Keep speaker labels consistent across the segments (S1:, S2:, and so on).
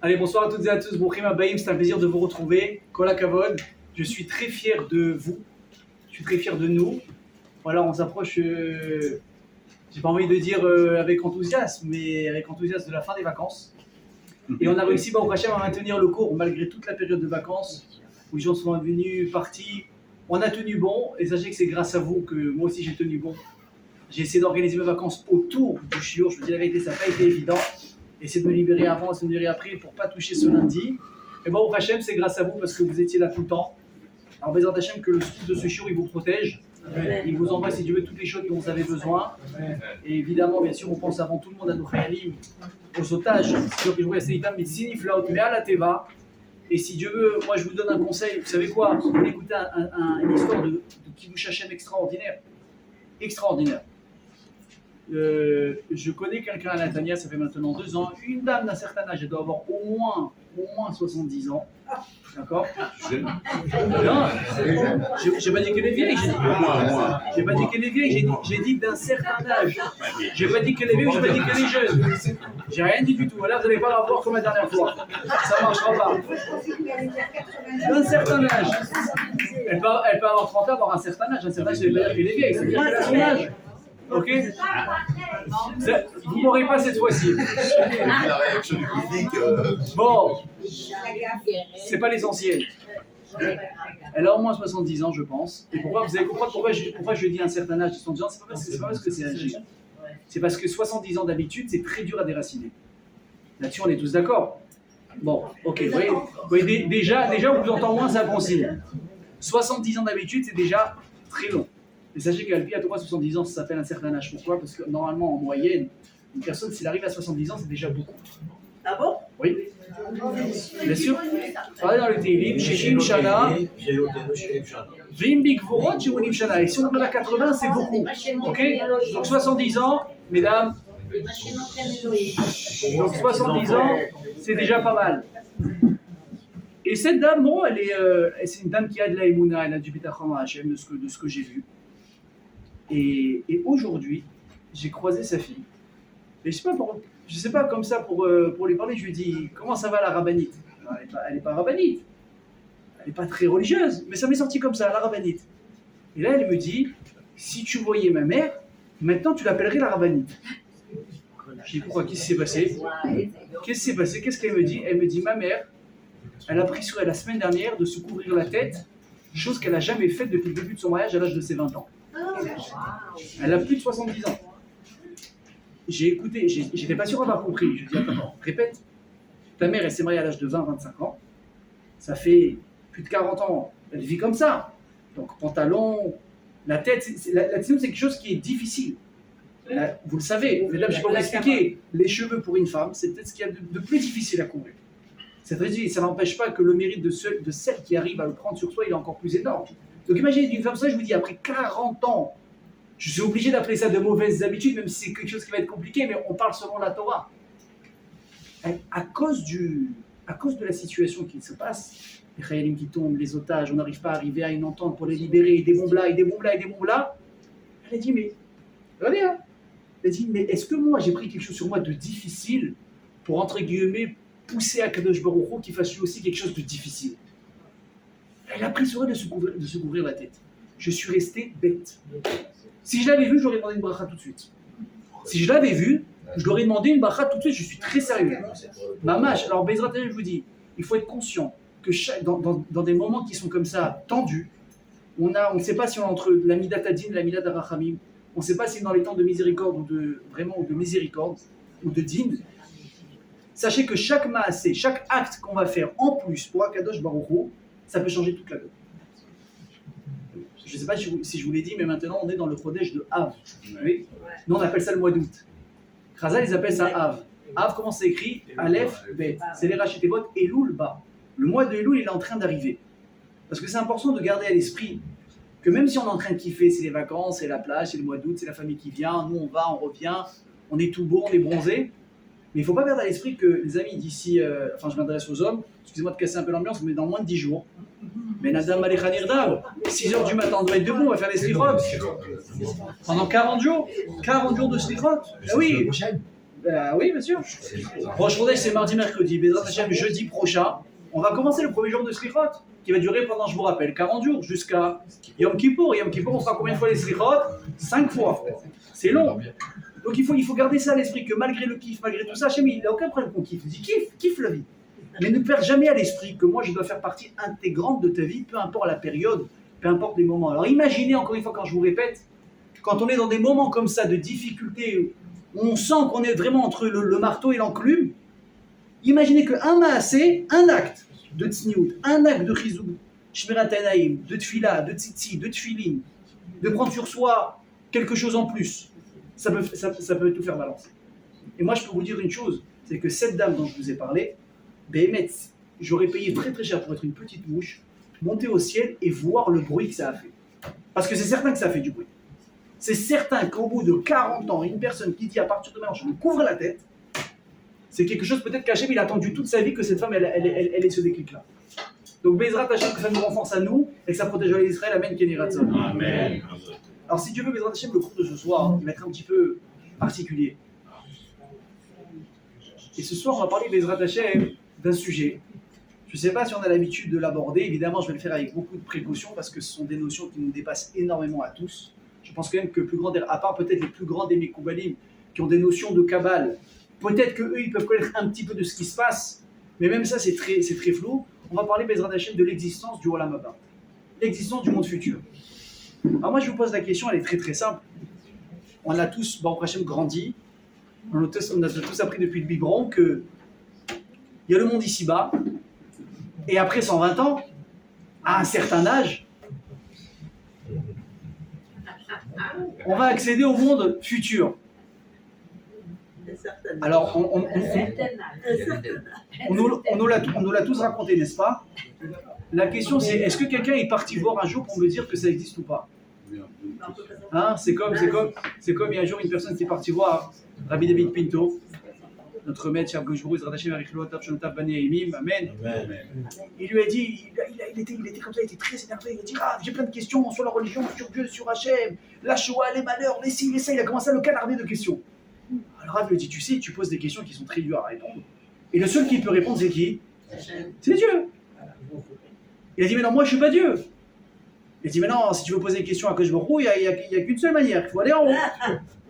S1: Allez, bonsoir à toutes et à tous, Brouchim Habayim, c'est un plaisir de vous retrouver. Kol HaKavod, je suis très fier de vous, je suis très fier de nous. Voilà, on s'approche, j'ai pas envie de dire avec enthousiasme, mais avec enthousiasme de la fin des vacances. Et on a réussi, Baruch Hashem, à maintenir le cours malgré toute la période de vacances, où les gens sont venus, partis. On a tenu bon, et sachez que c'est grâce à vous que moi aussi j'ai tenu bon. J'ai essayé d'organiser mes vacances autour du shiur, je vous dis la vérité, ça n'a pas été évident. Essayer de me libérer avant, de me libérer après pour ne pas toucher ce lundi. Et bon, au Hachem, c'est grâce à vous parce que vous étiez là tout le temps. Alors, Bézard Hachem, que le souffle de ce shiur, il vous protège. Il vous envoie, si Dieu veut, toutes les choses dont vous avez besoin. Et évidemment, bien sûr, on pense avant tout le monde à nos chayalim, aux otages. C'est sûr que je vois c'est mais siniflaut, mais à la teva. Et si Dieu veut, moi je vous donne un conseil. Vous savez quoi? Vous voulez écouter une histoire de Kiddush Hachem extraordinaire. Extraordinaire. Je connais quelqu'un à Natania, ça fait maintenant 2 ans, une dame d'un certain âge, elle doit avoir au moins 70 ans. D'accord? Non, j'ai pas dit qu'elle est vieille, j'ai pas dit qu'elle est vieille, j'ai dit d'un certain âge. J'ai pas dit qu'elle est vieille, j'ai pas dit qu'elle est jeune. J'ai rien dit du tout. Là, vous n'allez pas la voir comme la dernière fois. Ça marchera pas. D'un certain âge. Elle peut avoir 30 ans, avoir un certain âge. Un certain âge, ça veut pas dire qu'elle est vieille, ça veut dire qu'elle a son âge. Ok? Vous m'aurez pas cette fois-ci. Bon, c'est pas l'essentiel. Elle a au moins 70 ans, je pense. Et pourquoi, vous allez comprendre pourquoi je dis un certain âge de 70 ans, c'est pas parce que c'est âgé. C'est parce que 70 ans d'habitude, c'est très dur à déraciner. Là-dessus, on est tous d'accord. Bon, ok, vous voyez, déjà, on vous entend moins, c'est un bon signe. 70 ans d'habitude, c'est déjà très long. Et sachez qu'à à 70 ans, ça s'appelle un certain âge. Pourquoi? Parce que normalement, en moyenne, une personne, s'il arrive à 70 ans, c'est déjà beaucoup.
S2: Ah bon?
S1: Oui. Bien sûr. Regardez dans le Teilim, Sheshim Shana, Vim Bikvorot, Shemonim Shana. Et si on arrive à 80, c'est beaucoup. Ok? Donc 70 ans, mesdames. Donc 70 ans, c'est déjà pas mal. Et cette dame, bon, c'est une dame qui a de la émouna, elle a du bitachon à Hachem, de ce que j'ai vu. Et aujourd'hui, j'ai croisé sa fille. Et je sais pas comme ça pour lui parler, je lui ai dit comment ça va la rabbinite? Elle n'est pas rabbinite, elle n'est pas très religieuse, mais ça m'est sorti comme ça, la rabbinite. Et là, elle me dit si tu voyais ma mère, maintenant tu l'appellerais la rabbinite. Je dis pourquoi? Qu'est-ce qui s'est passé? Qu'est-ce qu'elle me dit? Elle me dit ma mère, elle a pris sur elle la semaine dernière de se couvrir la tête, chose qu'elle n'a jamais faite depuis le début de son mariage à l'âge de ses 20 ans. Elle a plus de 70 ans. J'ai écouté, j'étais pas sûr d'avoir compris. Je dis attends, répète. Ta mère, elle s'est mariée à l'âge de 20-25 ans. Ça fait plus de 40 ans. Elle vit comme ça. Donc pantalon, la tête, la tête, c'est quelque chose qui est difficile. Vous le savez, mesdames, je vais vous expliquer. Les cheveux pour une femme, c'est peut-être ce qu'il y a de plus difficile à couvrir. Ça n'empêche pas que le mérite de celle qui arrive à le prendre sur soi, il est encore plus énorme. Donc imaginez d'une femme ça, je vous dis, après 40 ans, je suis obligé d'appeler ça de mauvaises habitudes, même si c'est quelque chose qui va être compliqué, mais on parle selon la Torah. À cause de la situation qui se passe, les chayalim qui tombent, les otages, on n'arrive pas à arriver à une entente pour les libérer, des bombes là, elle a dit, mais, regardez, hein, elle a dit, mais est-ce que moi j'ai pris quelque chose sur moi de difficile pour, entre guillemets, pousser à Kadosh Baruch Hu qu'il fasse lui aussi quelque chose de difficile? Elle a pris sur elle de se couvrir la tête. Je suis resté bête. Si je l'avais vu, j'aurais demandé une bracha tout de suite. Si je l'avais vu, je lui aurais demandé une bracha tout de suite. Je suis très sérieux. Mamash, alors Bezrat, je vous dis, il faut être conscient que dans des moments qui sont comme ça, tendus, on ne sait pas si on est entre la Midat Adin et la Midat Arachamim. On ne sait pas si dans les temps de miséricorde ou de miséricorde ou de din. Sachez que chaque maasé, chaque acte qu'on va faire en plus pour Akadosh Baruch Hu, ça peut changer toute la donne. Je ne sais pas si je vous l'ai dit, mais maintenant on est dans le Chodesh de Av. Oui. Nous on appelle ça le mois d'août. Chazal, ils appellent ça Av. Av, comment c'est écrit? Aleph, Bet. C'est les Rachetevot, Elul, Ba. Le mois de Elul, il est en train d'arriver. Parce que c'est important de garder à l'esprit que même si on est en train de kiffer, c'est les vacances, c'est la plage, c'est le mois d'août, c'est la famille qui vient, nous on va, on revient, on est tout beau, on est bronzé. Mais il ne faut pas perdre à l'esprit que, les amis, d'ici, enfin je m'adresse aux hommes, excusez-moi de casser un peu l'ambiance, mais dans moins de 10 jours, mais Nadam Alechanirdav, 6h du matin, on doit être debout, on va faire les slichot. Pendant 40 jours de slichot. Ah oui, oui, bien sûr. Rosh Chodesh, c'est mardi, mercredi. Bezrat Hashem, jeudi prochain, on va commencer le premier jour de slichot, qui va durer pendant, je vous rappelle, 40 jours, jusqu'à Yom Kippour. Yom Kippour, on fera combien de fois les slichot? 5 fois. C'est long. Donc il faut garder ça à l'esprit, que malgré le kiff, malgré tout ça, Hachem, il n'a aucun problème qu'on kiffe. Il dit kiffe la vie. Mais ne perds jamais à l'esprit que moi, je dois faire partie intégrante de ta vie, peu importe la période, peu importe les moments. Alors imaginez, encore une fois, quand je vous répète, quand on est dans des moments comme ça de difficulté, où on sent qu'on est vraiment entre le marteau et l'enclume, imaginez qu'un maasé, un acte de tsniout, un acte de chizouk, shmirat hanaim, de tfila, de tzitzi, de tfilin, de prendre sur soi quelque chose en plus, ça peut tout faire balancer. Et moi, je peux vous dire une chose, c'est que cette dame dont je vous ai parlé, Béhémet, j'aurais payé très très cher pour être une petite mouche, monter au ciel et voir le bruit que ça a fait. Parce que c'est certain que ça a fait du bruit. C'est certain qu'au bout de 40 ans, une personne qui dit à partir de maintenant je me couvre la tête, c'est quelque chose peut-être qu'Hachem il a attendu toute sa vie que cette femme elle ait ce déclic-là. Donc Bezrat Hachem, que ça nous renforce à nous et que ça protège l'Israël. Amen, Kenny Ratzon. Amen. Alors si tu veux, Bezrat Hachem, le cours de ce soir, il va être un petit peu particulier. Et ce soir, on va parler Bezrat Hachem d'un sujet. Je ne sais pas si on a l'habitude de l'aborder. Évidemment, je vais le faire avec beaucoup de précaution parce que ce sont des notions qui nous dépassent énormément à tous. Je pense quand même que plus grand, à part peut-être les plus grands des Mekoubalim qui ont des notions de Kabbale, peut-être qu'eux, ils peuvent connaître un petit peu de ce qui se passe, mais même ça, c'est très flou. On va parler, Bezrat Hachem, de l'existence du Olam Haba, l'existence du monde futur. Alors moi, je vous pose la question, elle est très très simple. On a tous, Baruch Hachem, grandi. On a tous appris depuis le biberon que il y a le monde ici-bas, et après 120 ans, à un certain âge, on va accéder au monde futur. Alors, on nous l'a tous raconté, n'est-ce pas? La question c'est, est-ce que quelqu'un est parti voir un jour pour me dire que ça existe ou pas? Hein, c'est comme il y a un jour une personne qui est partie voir Rabbi David Pinto, notre maître, cher Gojbourou, Israël avec Lotav, Shonotav, Bani Aimim, Amen. Il lui a dit, il était comme ça, il était très énervé, il a dit, j'ai plein de questions sur la religion, sur Dieu, sur Hachem, la Shoah, les malheurs, les ci, les ça, il a commencé à le canarder de questions. Alors Rav lui a dit, tu sais, tu poses des questions qui sont très dures à répondre. Et le seul qui peut répondre, c'est qui? C'est Dieu. Il a dit, mais non, moi je suis pas Dieu. Il a dit, mais non, si tu veux poser une question à Gojbourou, il n'y a qu'une seule manière, il faut aller en haut.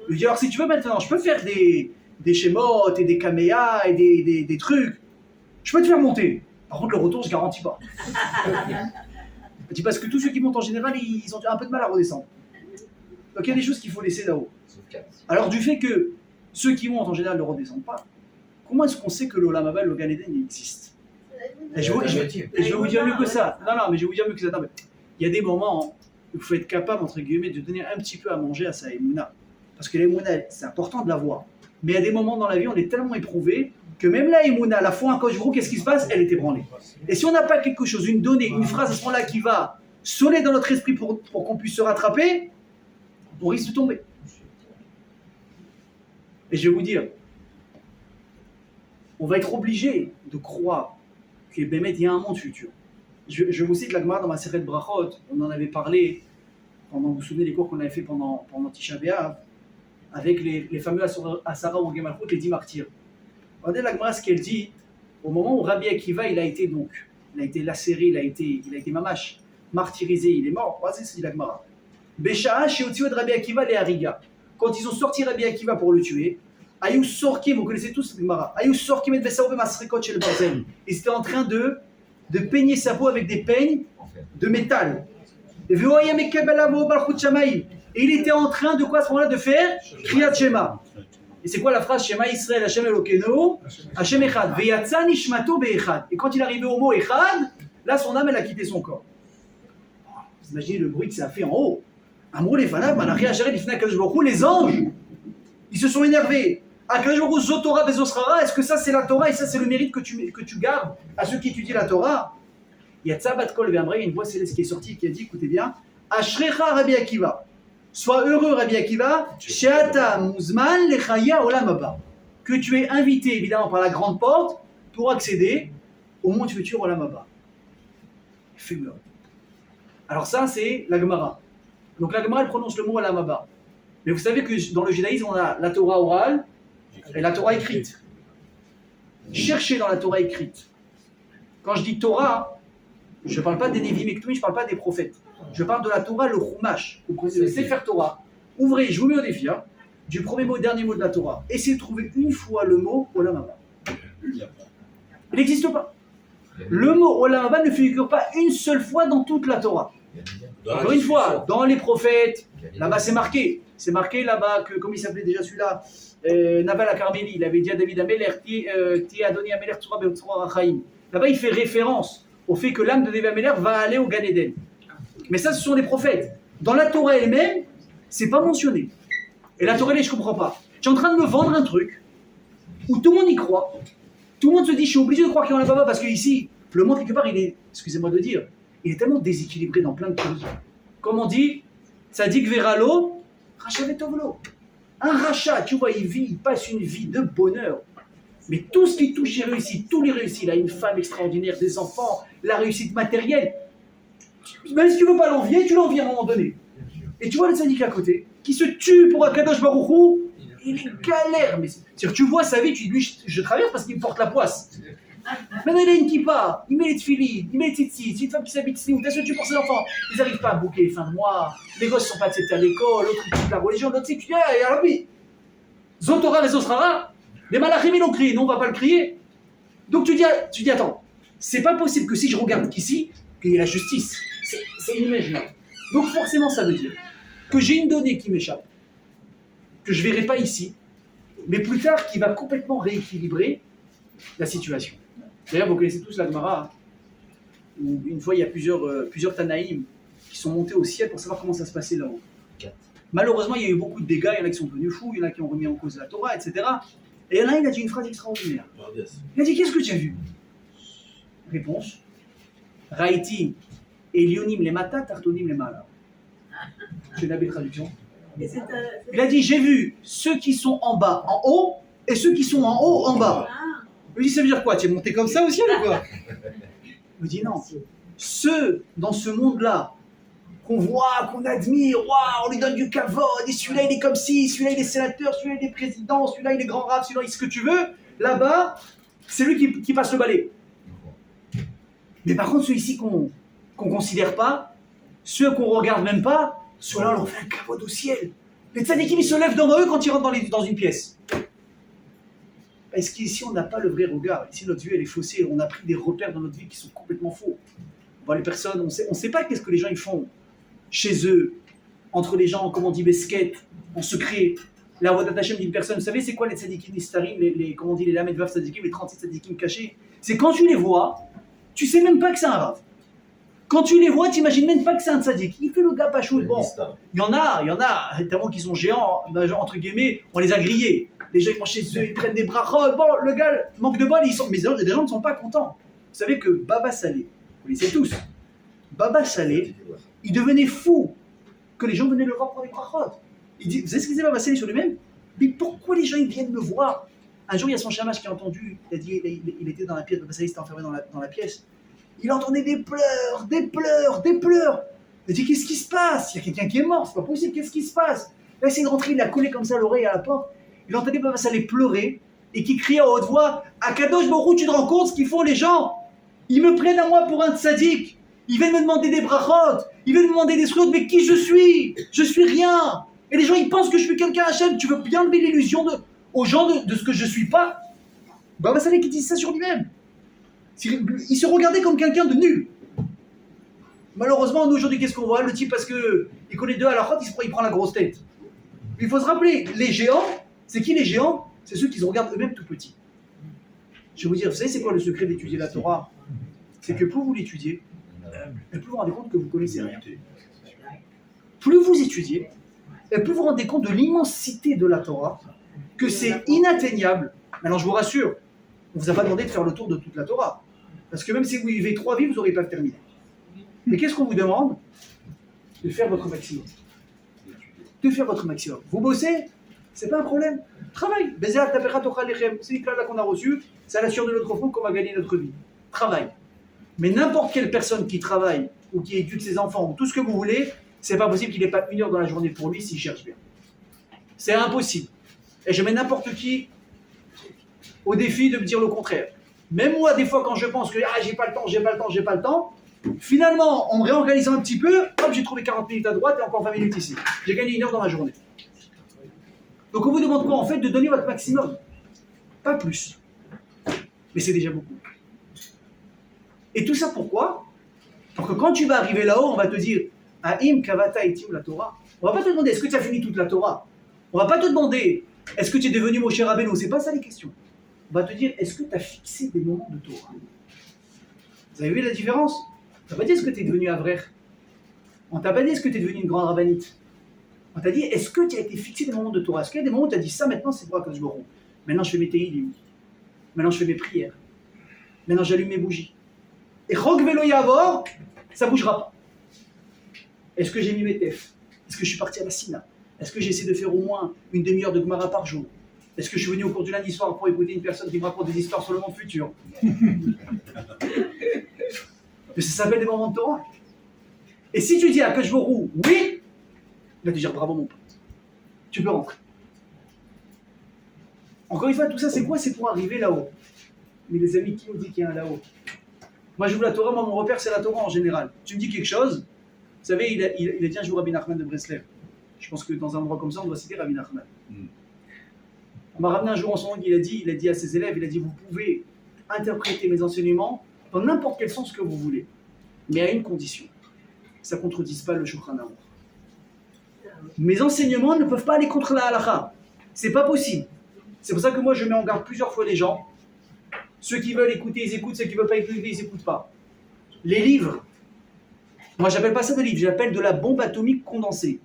S1: Il lui dit, alors si tu veux maintenant, je peux faire des schémotes et des caméas et des trucs. Je peux te faire monter. Par contre, le retour, je ne garantis pas. Il dit, parce que tous ceux qui montent en général, ils ont un peu de mal à redescendre. Donc il y a des choses qu'il faut laisser là-haut. Alors du fait que ceux qui montent en général ne redescendent pas, comment est-ce qu'on sait que l'Olam Haba, le Gan Eden, il existe? Et je vais vous dire mieux que ça. Non, mais je vais vous dire mieux que ça. Non, mais il y a des moments où il faut être capable, entre guillemets, de donner un petit peu à manger à sa émouna. Parce que l'émouna, c'est important de l'avoir. Mais il y a des moments dans la vie, on est tellement éprouvé que même la émouna, la foi en Gojbourou, qu'est-ce qui se passe? Elle est ébranlée. Et si on n'a pas quelque chose, une donnée, une phrase à ce moment-là qui va sonner dans notre esprit pour qu'on puisse se rattraper, on risque de tomber. Et je vais vous dire, on va être obligé de croire qu'il y a un monde futur. Je vous cite la Gemara dans ma série de Brachot, on en avait parlé pendant, vous vous souvenez des cours qu'on avait fait pendant Tisha B'Av, avec les fameux Asara ou Gemalchut, les 10 martyrs. Regardez la Gemara ce qu'elle dit, au moment où Rabbi Akiva il a été lacéré, il a été mamash, martyrisé, il est mort. Voici ce que dit la Gemara. Besha'a sheotziot Rabbi Akiva le Hariga. Quand ils ont sorti Rabbi Akiva pour le tuer, Ayou Sorkim, vous connaissez tous cette Gemara, Ayou Sorkim et Besaou Masrikot chez le Barzel. Ils étaient en train de peigner sa peau avec des peignes de métal. Et il était en train de quoi à ce moment-là? De faire Kriyat Shema. Et c'est quoi la phrase? Shema Israël, Hashem Elokeinu, Hashem Echad. Veyatza nishmato be'echad. Et quand il est arrivé au mot Echad, là son âme elle a quitté son corps. Vous imaginez le bruit que ça a fait en haut. Amrou les fanav, Malachi Asher Lifnei HaKadosh Baruch Hu, les anges, ils se sont énervés. HaKadosh Baruch Hu Zotora Vezosrara, est-ce que ça c'est la Torah et ça c'est le mérite que tu gardes à ceux qui étudient la Torah? Yatza bat kol ve'amrei, une voix céleste qui est sortie qui a dit, écoutez bien, Ashrecha Rabbi Akiva. Sois heureux, Rabbi Akiva, Sheata Muzman Lechaya Olam Haba. que tu es invité évidemment par la grande porte pour accéder au monde futur Olam Haba. Fumeur. Alors ça, c'est la Gemara. Donc la Gemara, elle prononce le mot Olam Haba. Mais vous savez que dans le judaïsme, on a la Torah orale et la Torah écrite. Cherchez dans la Torah écrite. Quand je dis Torah, je ne parle pas des Nevi'im et Ketuvim, je ne parle pas des prophètes. Je parle de la Torah, le Chumash, le Sefer Torah. Ouvrez, je vous mets au défi, hein, du premier mot au dernier mot de la Torah. Essayez de trouver une fois le mot Olam Haba. Il n'existe pas. Le mot Olam Haba ne figure pas une seule fois dans toute la Torah. Encore une fois, dans les prophètes, là-bas c'est marqué. C'est marqué là-bas que, comme il s'appelait déjà celui-là, Naval à Carmélie, il avait dit à David Ameler, Ti Adoni Ameler Tzura Beotzra Rachaim. Là-bas il fait référence au fait que l'âme de David Ameler va aller au Gan Eden. Mais ça, ce sont des prophètes. Dans la Torah elle-même, c'est pas mentionné. Et la Torah, je comprends pas. Tu es en train de me vendre un truc où tout le monde y croit. Tout le monde se dit, je suis obligé de croire qu'il y en a pas parce que ici, le monde quelque part, il est, excusez-moi de dire, il est tellement déséquilibré dans plein de choses. Comme on dit, Tzadik Veralo, Racha Vetovlo. Un rachat, tu vois, il passe une vie de bonheur. Mais tout ce qui touche, il réussit. Tous les réussit. Il a une femme extraordinaire, des enfants, la réussite matérielle. Même si tu ne veux pas l'envier, tu l'envies à un moment donné. Et tu vois le Tzadik à côté, qui se tue pour Akadosh Baruch Hu, il galère. Mais c'est-à-dire, tu vois sa vie, tu dis, lui, je traverse parce qu'il me porte la poisse. Maintenant, il a une kippa, il met les tefilines, il met les tzitzit, c'est une femme qui s'habite ici, t'as tu pour ses enfants. Ils n'arrivent pas à boucler les fins de mois, les gosses ne sont pas acceptés à l'école, l'autre il quitte la religion, l'autre c'est tu dis, et alors lui, Zotora et Zosrara, les malachim ils l'ont crié, non, on ne va pas le crier. Donc tu dis, attends, c'est pas possible que si je regarde qu'ici, qu'il y ait la justice. C'est inimaginable. Donc forcément, ça veut dire que j'ai une donnée qui m'échappe, que je ne verrai pas ici, mais plus tard qui va complètement rééquilibrer la situation. D'ailleurs, vous connaissez tous la Gemara, où une fois il y a plusieurs Tanaïm qui sont montés au ciel pour savoir comment ça se passait là-haut. Malheureusement, il y a eu beaucoup de dégâts, il y en a qui sont devenus fous, il y en a qui ont remis en cause la Torah, etc. Et là, il a dit une phrase extraordinaire. Il a dit, qu'est-ce que tu as vu? Réponse, Raïti, Elionim les mata, Tartonim les mala. C'est la belle traduction. Il a dit, j'ai vu ceux qui sont en bas en haut, et ceux qui sont en haut en bas. Il me dit, ça veut dire quoi? Tu es monté comme ça au ciel ou quoi? Il me dit, non. Ceux dans ce monde-là, qu'on voit, qu'on admire, waouh, on lui donne du kavod, et celui-là il est comme ci, celui-là il est sénateur, celui-là il est président, celui-là il est grand rave, celui-là il est ce que tu veux, là-bas, c'est lui qui passe le balai. Mais par contre, ceux ici qu'on considère pas, ceux qu'on regarde même pas, ceux-là on leur fait un kavod au ciel. Les tzadikim ils se lèvent devant eux quand ils rentrent dans une pièce. Est-ce qu'ici on n'a pas le vrai regard? Ici notre vue elle est faussée, on a pris des repères dans notre vie qui sont complètement faux. On voit les personnes, on sait pas qu'est-ce que les gens ils font chez eux, entre les gens, comme on dit, besket, en secret. La voix d'Atachem d'une personne, vous savez c'est quoi les tzadikim nistarim, comment on dit, les lamed vav tzadikim, les 36 tzadikim cachés? C'est quand tu les vois, tu sais même pas que c'est un rav. Quand tu les vois, tu n'imagines même pas que c'est un tzadik. Il fait le gars pachou. Bon, il y en a, tellement qu'ils sont géants, entre guillemets, on les a grillés. Les gens ils vont chez eux, ils prennent des brachot. Bon, le gars manque de bol, mais des gens ne sont pas contents. Vous savez que Baba Salé, vous connaissez tous, Baba Salé, il devenait fou que les gens venaient le voir pour des brachot. Il dit, vous savez ce qu'il disait Baba Salé sur lui-même? Mais pourquoi les gens ils viennent me voir? Un jour, il y a son chamash qui a entendu, il a dit, il était dans la pièce, Baba Salé s'était enfermé dans la pièce. Il entendait des pleurs, des pleurs, des pleurs. Il a dit, qu'est-ce qui se passe? Il y a quelqu'un qui est mort, c'est pas possible, qu'est-ce qui se passe? Il a essayé de rentrer, il a collé comme ça l'oreille à la porte. Il entendait Baba Salé pleurer et qui criait à haute voix, Akadosh Baruch Hu, tu te rends compte ce qu'ils font les gens? Ils me prennent à moi pour un tzaddik. Ils viennent me demander des brachot, ils viennent me demander des slots, mais qui je suis? Je suis rien. Et les gens, ils pensent que je suis quelqu'un Hachem. Tu veux bien lever l'illusion aux gens de ce que je suis pas? Baba Salé qui dit ça sur lui-même. Il se regardait comme quelqu'un de nul. Malheureusement, nous aujourd'hui, qu'est-ce qu'on voit? Le type, parce qu'il connaît deux à la route, il prend la grosse tête. Il faut se rappeler, les géants, c'est qui les géants? C'est ceux qui se regardent eux-mêmes tout petits. Je vais vous dire, vous savez c'est quoi le secret d'étudier la Torah? C'est que plus vous l'étudiez, et plus vous vous rendez compte que vous connaissez rien. Plus vous étudiez, et plus vous vous rendez compte de l'immensité de la Torah, que c'est inatteignable. Maintenant, je vous rassure, on ne vous a pas demandé de faire le tour de toute la Torah. Parce que même si vous vivez 3 vies, vous n'aurez pas terminé. Mais qu'est-ce qu'on vous demande? De faire votre maximum. De faire votre maximum. Vous bossez, c'est pas un problème. Travaille. C'est les là qu'on a reçu, ça assure de notre fond qu'on va gagner notre vie. Travaille. Mais n'importe quelle personne qui travaille ou qui éduque ses enfants ou tout ce que vous voulez, c'est pas possible qu'il n'ait pas 1 heure dans la journée pour lui s'il cherche bien. C'est impossible. Et je mets n'importe qui au défi de me dire le contraire. Même moi, des fois, quand je pense que j'ai pas le temps, finalement, en me réorganisant un petit peu, hop, j'ai trouvé 40 minutes à droite et encore 20 minutes ici. J'ai gagné 1 heure dans ma journée. Donc on vous demande quoi en fait? De donner votre maximum. Pas plus. Mais c'est déjà beaucoup. Et tout ça pourquoi? Pour que quand tu vas arriver là-haut, on va te dire Haïm Kavata Etim la Torah. On va pas te demander est-ce que tu as fini toute la Torah. On va pas te demander est-ce que tu es devenu Moshe Rabbeinu. C'est pas ça les questions. On va te dire est-ce que tu as fixé des moments de Torah. Vous avez vu la différence? On t'a pas dit est-ce que tu es devenu Avrer. On t'a pas dit est-ce que tu es devenu une grande rabbinite. On t'a dit est-ce que tu as été fixé des moments de Torah. Est-ce qu'il y a des moments où tu as dit ça maintenant c'est pour Akadosh Baruch Hu. Maintenant je fais mes téhilim. Maintenant je fais mes prières. Maintenant j'allume mes bougies. Et Chok Velo Yavor, ça ne bougera pas. Est-ce que j'ai mis mes tefs? Est-ce que je suis parti à la Sina? Est-ce que j'essaie de faire au moins 1 demi-heure de Gemara par jour? Est-ce que je suis venu au cours du lundi soir pour écouter une personne qui me raconte des histoires sur le monde futur? Mais ça s'appelle des moments de Torah. Et si tu dis à Akadosh Baruch Hu, oui, il va te dire bravo mon pote. Tu peux rentrer. Encore une fois, tout ça c'est quoi? C'est pour arriver là-haut. Mais les amis, qui nous dit qu'il y a un là-haut? Moi, j'ouvre la Torah, moi, mon repère, c'est la Torah en général. Tu me dis quelque chose, vous savez, il a dit un jour Rabbi Nachman de Breslev. Je pense que dans un endroit comme ça, on doit citer Rabbi Nachman. On m'a ramené un jour en son langue, il a dit à ses élèves, vous pouvez interpréter mes enseignements dans n'importe quel sens que vous voulez, mais à une condition. Ça ne contredise pas le Shulchan Aruch. Mes enseignements ne peuvent pas aller contre la halakha. C'est pas possible. C'est pour ça que moi, je mets en garde plusieurs fois les gens. Ceux qui veulent écouter, ils écoutent. Ceux qui ne veulent pas écouter, ils n'écoutent pas. Les livres, moi j'appelle pas ça des livres, j'appelle de la bombe atomique condensée,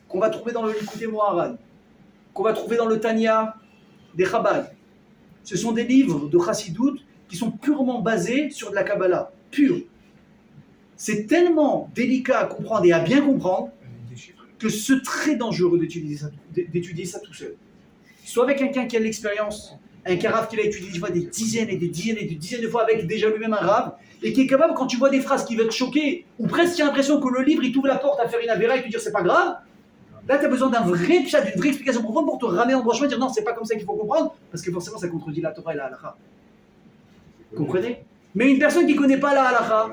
S1: qu'on va trouver dans le Likutei Moharan, qu'on va trouver dans le Tanya des Chabad. Ce sont des livres de Chassidut qui sont purement basés sur de la Kabbalah, pure. C'est tellement délicat à comprendre et à bien comprendre que c'est très dangereux d'étudier ça tout seul. Soit avec quelqu'un qui a de l'expérience, un carafe qui l'a étudié des dizaines et des dizaines et des dizaines de fois avec déjà lui-même un rave, et qui est capable, quand tu vois des phrases qui vont te choquer, ou presque tu as l'impression que le livre il t'ouvre la porte à faire une avéra et te dire c'est pas grave, là tu as besoin d'un vrai pshat, d'une vraie explication profonde pour te ramener en droit chemin et dire non, c'est pas comme ça qu'il faut comprendre, parce que forcément ça contredit la Torah et la halakha. Vous comprenez? Mais une personne qui ne connaît pas la halakha,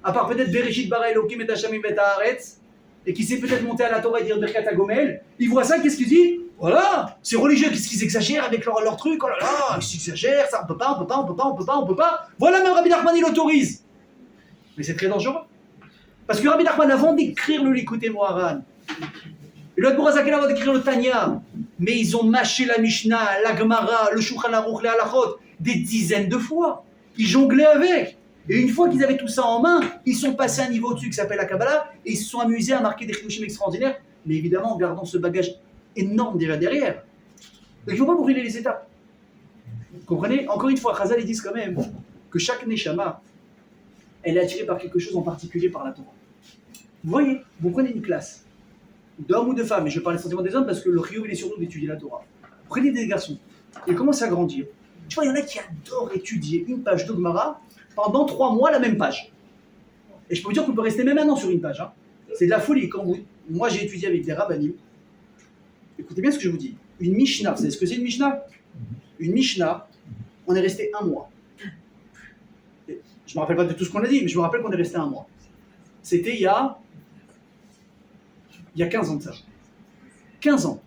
S1: à part peut-être Bereshit bara Elokim et Hashamim et Haaretz, et qui sait peut-être monter à la Torah et dire Birkat HaGomel, il voit ça, qu'est-ce qu'il dit? Voilà, c'est religieux, qu'est-ce qu'ils exagèrent avec leur truc, oh là là, ils exagèrent, ça on peut pas. Voilà, même Rabbi Nachman il autorise. Mais c'est très dangereux. Parce que Rabbi Nachman, avant d'écrire le Likutei Moharan, le Admor HaZaken avant d'écrire le Tanya, mais ils ont mâché la Mishnah, la Gemara, le Shulchan Aruch, les Halachot, des dizaines de fois. Ils jonglaient avec. Et une fois qu'ils avaient tout ça en main, ils sont passés à un niveau au-dessus qui s'appelle la Kabbalah, et ils se sont amusés à marquer des chidushim extraordinaires, mais évidemment en gardant ce bagage énorme déjà derrière. Donc il ne faut pas brûler les étapes. Vous comprenez? Encore une fois, Chazal ils disent quand même que chaque Neshama, elle est attirée par quelque chose en particulier par la Torah. Vous voyez, vous prenez une classe d'hommes ou de femmes, et je parle essentiellement des hommes parce que le Rio il est sur nous d'étudier la Torah. Prenez des garçons, ils commencent à grandir. Tu vois, il y en a qui adorent étudier une page de Gemara pendant 3 mois la même page. Et je peux vous dire qu'on peut rester même 1 an sur une page. Hein. C'est de la folie. Moi j'ai étudié avec des rabbanim. Écoutez bien ce que je vous dis. Une Mishnah, vous savez ce que c'est une Mishnah? Une Mishnah, on est resté 1 mois. Et je ne me rappelle pas de tout ce qu'on a dit, mais je me rappelle qu'on est resté 1 mois. C'était il y a 15 ans de ça. 15 ans.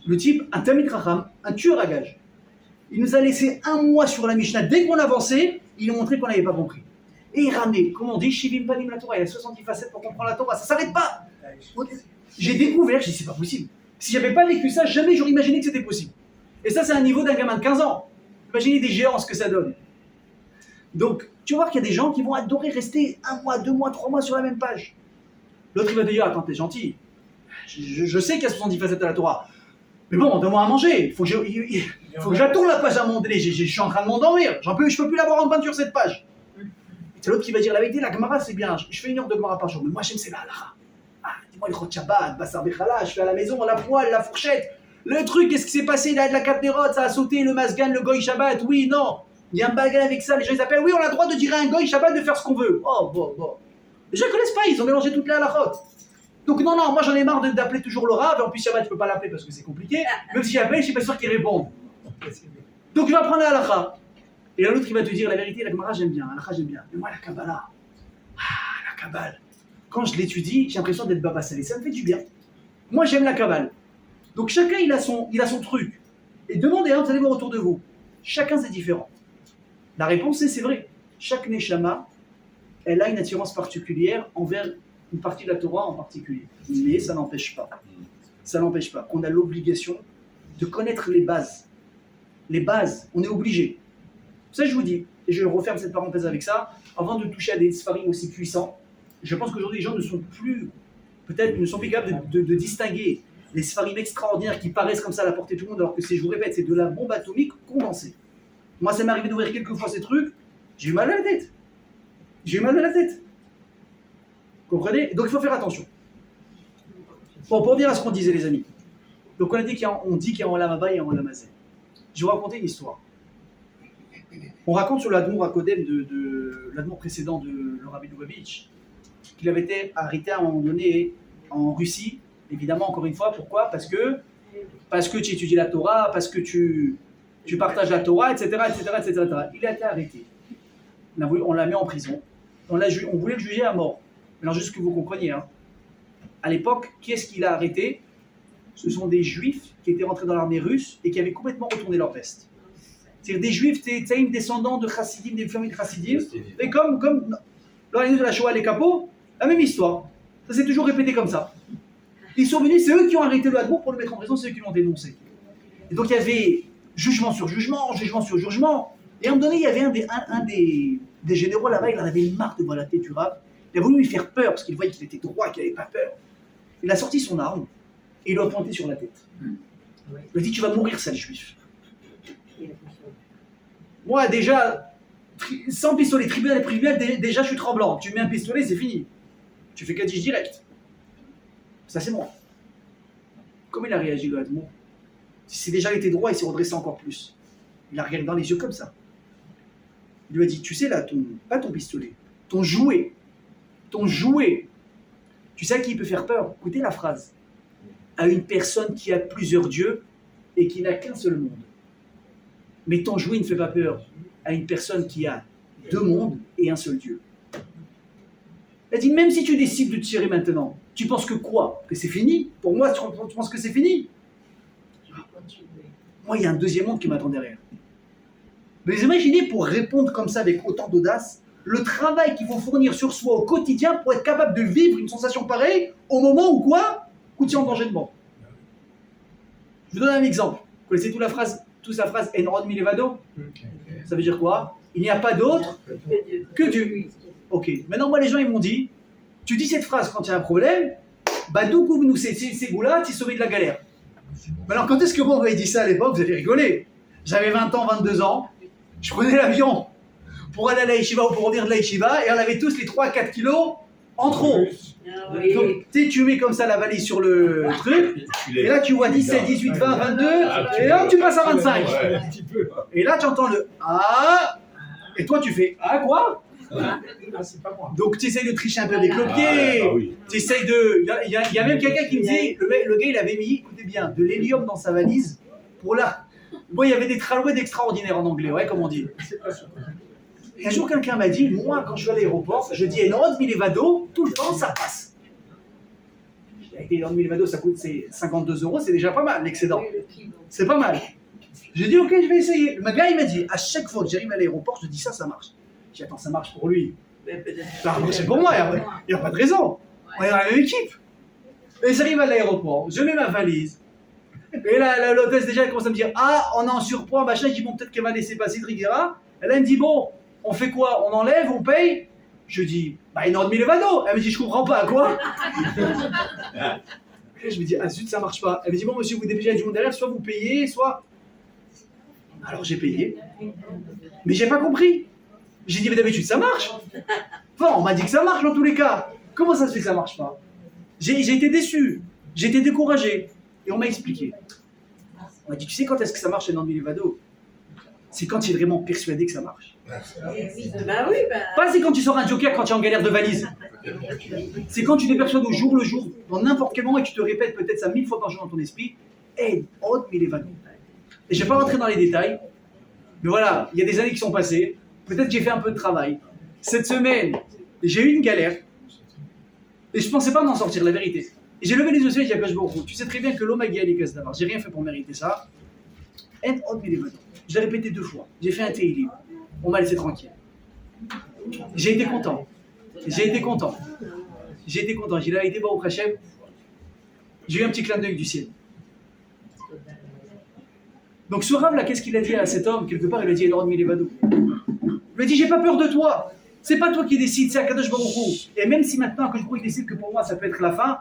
S1: Le type, un Talmid Chacham, un tueur à gages. Il nous a laissé 1 mois sur la Mishnah. Dès qu'on avançait, il nous montrait qu'on n'avait pas compris. Et il ramenait, comment on dit, Shivim Panim la Torah. Il y a 70 facettes pour comprendre la Torah. Ça ne s'arrête pas. J'ai découvert, j'ai dit, c'est pas possible. Si j'avais pas vécu ça, jamais j'aurais imaginé que c'était possible. Et ça, c'est un niveau d'un gamin de 15 ans. Imaginez des géants, ce que ça donne. Donc, tu vas voir qu'il y a des gens qui vont adorer rester 1 mois, 2 mois, 3 mois sur la même page. L'autre, il va te dire, attends, t'es gentil. Je sais qu'il y a 70 facettes à la Torah. Mais bon, donne-moi à manger. Il faut que j'attende la page à un moment donné. Je suis en train de m'endormir. Je peux plus l'avoir en peinture, cette page. C'est l'autre qui va dire la vérité, la Gemara, c'est bien. Je fais 1 heure de Gemara par jour. Mais moi, j'aime c'est la halakha. Dis-moi le Chot Shabbat, Bassar Bechala, je fais à la maison, la poêle, la fourchette. Le truc, qu'est-ce qui s'est passé? Il a de la Kapnerot, ça a sauté, le Masgan, le Goy Shabbat. Oui, non. Il y a un bagarre avec ça, les gens ils appellent. Oui, on a le droit de dire à un Goy Shabbat de faire ce qu'on veut. Oh, bon. Les gens ne connaissent pas, ils ont mélangé toutes les halakhot. Donc non, moi j'en ai marre d'appeler toujours le Rav. En plus, Shabbat, je ne peux pas l'appeler parce que c'est compliqué. Même si j'appelle, je ne suis pas sûr qu'il réponde. Donc je vais apprendre la halakha. Et l'autre, il va te dire la vérité, la Gemara, j'aime bien, la halakha, j'aime bien. Mais moi, la Kabbalah, la Kabbale, quand je l'étudie, j'ai l'impression d'être Baba Salé. Ça me fait du bien. Moi, j'aime la Kabbale. Donc chacun, il a son truc. Et demandez, vous allez voir autour de vous. Chacun, c'est différent. La réponse c'est vrai. Chaque Neshama, elle a une attirance particulière envers une partie de la Torah en particulier. Mais ça n'empêche pas. Ça n'empêche pas qu'on a l'obligation de connaître les bases. Les bases, on est obligé. Ça, je vous dis, et je referme cette parenthèse avec ça, avant de toucher à des sfarim aussi puissants, je pense qu'aujourd'hui, les gens ne sont plus capables de distinguer les sfarim extraordinaires qui paraissent comme ça à la portée de tout le monde, alors que c'est, je vous répète, c'est de la bombe atomique condensée. Moi, ça m'est arrivé d'ouvrir quelques fois ces trucs, j'ai eu mal à la tête. Vous comprenez? Donc il faut faire attention. Bon, pour revenir à ce qu'on disait, les amis. Donc on dit qu'il y a un Olam Haba et un Olam Hazé. Je vais vous raconter une histoire. On raconte sur l'Admour Akodem de l'Admour précédent de le Rabbi Lubavitch qu'il avait été arrêté à un moment donné en Russie. Évidemment, encore une fois, pourquoi? Parce que tu étudies la Torah, parce que tu partages la Torah, etc. Il a été arrêté. On l'a mis en prison. On voulait le juger à mort. Alors juste que vous compreniez, hein. À l'époque, qui est-ce qu'il a arrêté? Ce sont des juifs qui étaient rentrés dans l'armée russe et qui avaient complètement retourné leur veste. C'est-à-dire des juifs, tzaïm, descendants de chassidim, des familles de chassidim. Et comme dans l'année de la Shoah, les capots, la même histoire. Ça s'est toujours répété comme ça. Ils sont venus, c'est eux qui ont arrêté le Hadmour pour le mettre en prison, c'est eux qui l'ont dénoncé. Et donc il y avait jugement sur jugement. Et à un moment donné, il y avait un des généraux là-bas, il en avait marre de voir la tête du Rav. Il a voulu lui faire peur, parce qu'il voyait qu'il était droit, qu'il n'avait pas peur. Il a sorti son arme, et il l'a pointé sur la tête. Il lui a dit, tu vas mourir, sale juif. Moi, déjà, sans pistolet, tribunal, déjà, je suis tremblant. Tu mets un pistolet, c'est fini. Tu fais Kaddish direct. Ça, c'est moi. Comment il a réagi, le Hadmour? Si déjà il était droit, il s'est redressé encore plus. Il a regardé dans les yeux comme ça. Il lui a dit, tu sais là, pas ton pistolet, ton jouet. Tu sais à qui il peut faire peur? Écoutez la phrase. À une personne qui a plusieurs dieux et qui n'a qu'un seul monde. Mais ton jouet ne fait pas peur à une personne qui a deux mondes et un seul Dieu. Elle dit, même si tu décides de tirer maintenant, tu penses que quoi? Que c'est fini? Pour moi, tu penses que c'est fini? Moi, il y a un deuxième monde qui m'attend derrière. Mais imaginez, pour répondre comme ça avec autant d'audace, le travail qu'il faut fournir sur soi au quotidien pour être capable de vivre une sensation pareille au moment où quoi? Où tu es en danger de mort. Je vous donne un exemple. Vous connaissez toute la phrase Enrod Milevado? Ça veut dire quoi? Il n'y a pas d'autre que Dieu. Ok. Maintenant, moi, les gens, ils m'ont dit, tu dis cette phrase quand il y a un problème, bah d'où nous ces goûts-là, tu es sauvé de la galère. Mais alors, quand est-ce que vous m'avez dit ça à l'époque? Vous avez rigolé. J'avais 20 ans, 22 ans, je prenais l'avion pour aller à la yeshiva ou pour revenir de la yeshiva, et on avait tous les 3-4 kilos en trop. Donc, tu mets comme ça la valise sur le truc, et là tu vois 17, 18, 20, 22, et là tu passes à 25. Et là tu entends le Ah, et toi tu fais Ah quoi? Donc tu essayes de tricher un peu avec le pied, tu essayes de... Il y a même quelqu'un qui me dit, le gars il avait mis, écoutez bien, de l'hélium dans sa valise, pour là. Bon, il y avait des tralouettes extraordinaires en anglais, ouais, comme on dit. Et un jour, quelqu'un m'a dit, moi, quand je vais à l'aéroport, je dis Enrod Milevado, tout le temps, ça passe. Enrod Milevado, ça coûte 52 €, c'est déjà pas mal, l'excédent. C'est pas mal. J'ai dit, ok, je vais essayer. Le gars, il m'a dit, à chaque fois que j'arrive à l'aéroport, je dis ça marche. Je dis, attends, ça marche pour lui. Ça marche pour moi, il n'y a pas de raison. On est dans la même équipe. Et j'arrive à l'aéroport, je mets ma valise. Et là, l'hôtesse, déjà, elle commence à me dire, ah, on est en surpoids, machin. Je dis, bon, peut-être qu'elle va laisser passer de Riguera. Et là, elle me dit, bon, on fait quoi? On enlève, on paye? Je dis, bah, Enrod Milevado. Elle me dit, je comprends pas, quoi? Et je me dis, ah zut, ça marche pas. Elle me dit, bon, monsieur, vous dépêchez, il y a du monde derrière, soit vous payez, soit. Alors j'ai payé. Mais j'ai pas compris. J'ai dit, mais d'habitude, ça marche. Enfin, on m'a dit que ça marche dans tous les cas. Comment ça se fait que ça marche pas? J'ai été déçu. J'ai été découragé. Et on m'a expliqué. On m'a dit, tu sais quand est-ce que ça marche chez Nandi Levado? C'est quand tu es vraiment persuadé que ça marche. Pas c'est quand tu sors un joker quand tu es en galère de valise. C'est quand tu te persuades au jour le jour, dans n'importe quel moment, et tu te répètes peut-être ça 1000 fois par jour dans ton esprit, hey, Od Milevado. Et je ne vais pas rentrer dans les détails, mais voilà, il y a des années qui sont passées, peut-être que j'ai fait un peu de travail. Cette semaine, j'ai eu une galère, et je ne pensais pas m'en sortir, la vérité. Et j'ai levé les yeux et j'ai dit à Kosh Baruch Hu, tu sais très bien que l'homme a gagné les cases d'abord, j'ai rien fait pour mériter ça. Et Od Milevado. Je l'ai répété 2 fois, j'ai fait un télim, on m'a laissé tranquille. J'ai été content. J'ai dit la vérité, Baruch Hashem, j'ai eu un petit clin d'œil du ciel. Donc ce rave là, qu'est-ce qu'il a dit à cet homme? Quelque part, il lui a dit Elrod Milevado. Il lui a dit, j'ai pas peur de toi. C'est pas toi qui décides, c'est Akadosh Baruch Hu. Et même si maintenant Akadosh Baruch Hu décide que pour moi ça peut être la fin,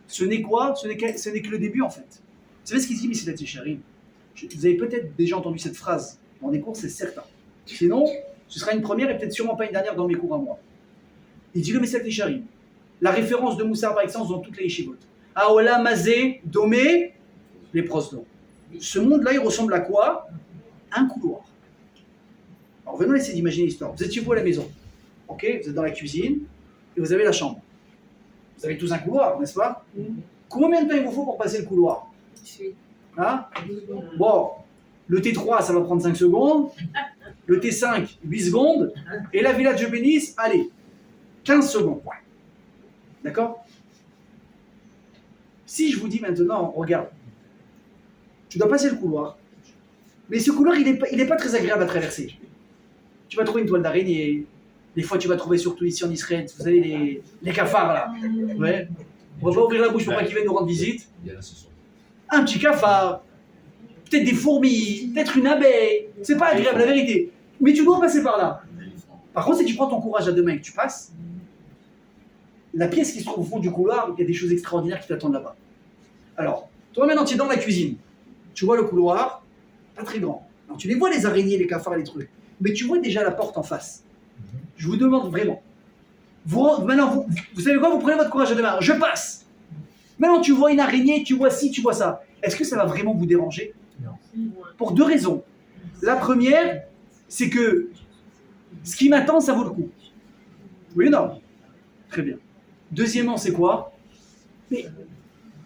S1: ce n'est quoi? Ce n'est que le début en fait. Vous savez ce qu'il dit, Messilat Yesharim? Vous avez peut-être déjà entendu cette phrase dans des cours, c'est certain. Sinon, ce sera une première et peut-être sûrement pas une dernière dans mes cours à moi. Il dit le Messilat Yesharim, la référence de Moussar par excellence dans toutes les yeshivot. Aola Mazé, Domé, les prosdons. Ce monde-là, il ressemble à quoi? Un couloir. Alors venons essayer d'imaginer l'histoire. Vous êtes chez vous à la maison, ok? Vous êtes dans la cuisine et vous avez la chambre. Vous avez tous un couloir, n'est-ce pas? Combien de temps il vous faut pour passer le couloir? Hein? Bon, le T3, ça va prendre 5 secondes. Le T5, 8 secondes. Et la Villa de Dieu bénisse, allez, 15 secondes. D'accord? Si je vous dis maintenant, regarde, tu dois passer le couloir, mais ce couloir, il est pas très agréable à traverser. Tu vas trouver une toile d'araignée. Des fois, tu vas trouver surtout ici en Israël, vous savez, les cafards là. Ouais. On va pas ouvrir la bouche pour pas qu'ils viennent nous rendre visite. Un petit cafard, peut-être des fourmis, peut-être une abeille. C'est pas agréable, la vérité. Mais tu dois passer par là. Par contre, si tu prends ton courage à deux mains et que tu passes, la pièce qui se trouve au fond du couloir, il y a des choses extraordinaires qui t'attendent là-bas. Alors, toi maintenant, tu es dans la cuisine. Tu vois le couloir, pas très grand. Alors, tu les vois, les araignées, les cafards, les trucs. Mais tu vois déjà la porte en face. Je vous demande vraiment. Maintenant, vous savez quoi? Vous prenez votre courage à deux mains. Je passe. Maintenant, tu vois une araignée, tu vois ci, tu vois ça. Est-ce que ça va vraiment vous déranger? Non. Pour 2 raisons. La première, c'est que ce qui m'attend, ça vaut le coup. Oui ou non? Très bien. Deuxièmement, c'est quoi? Mais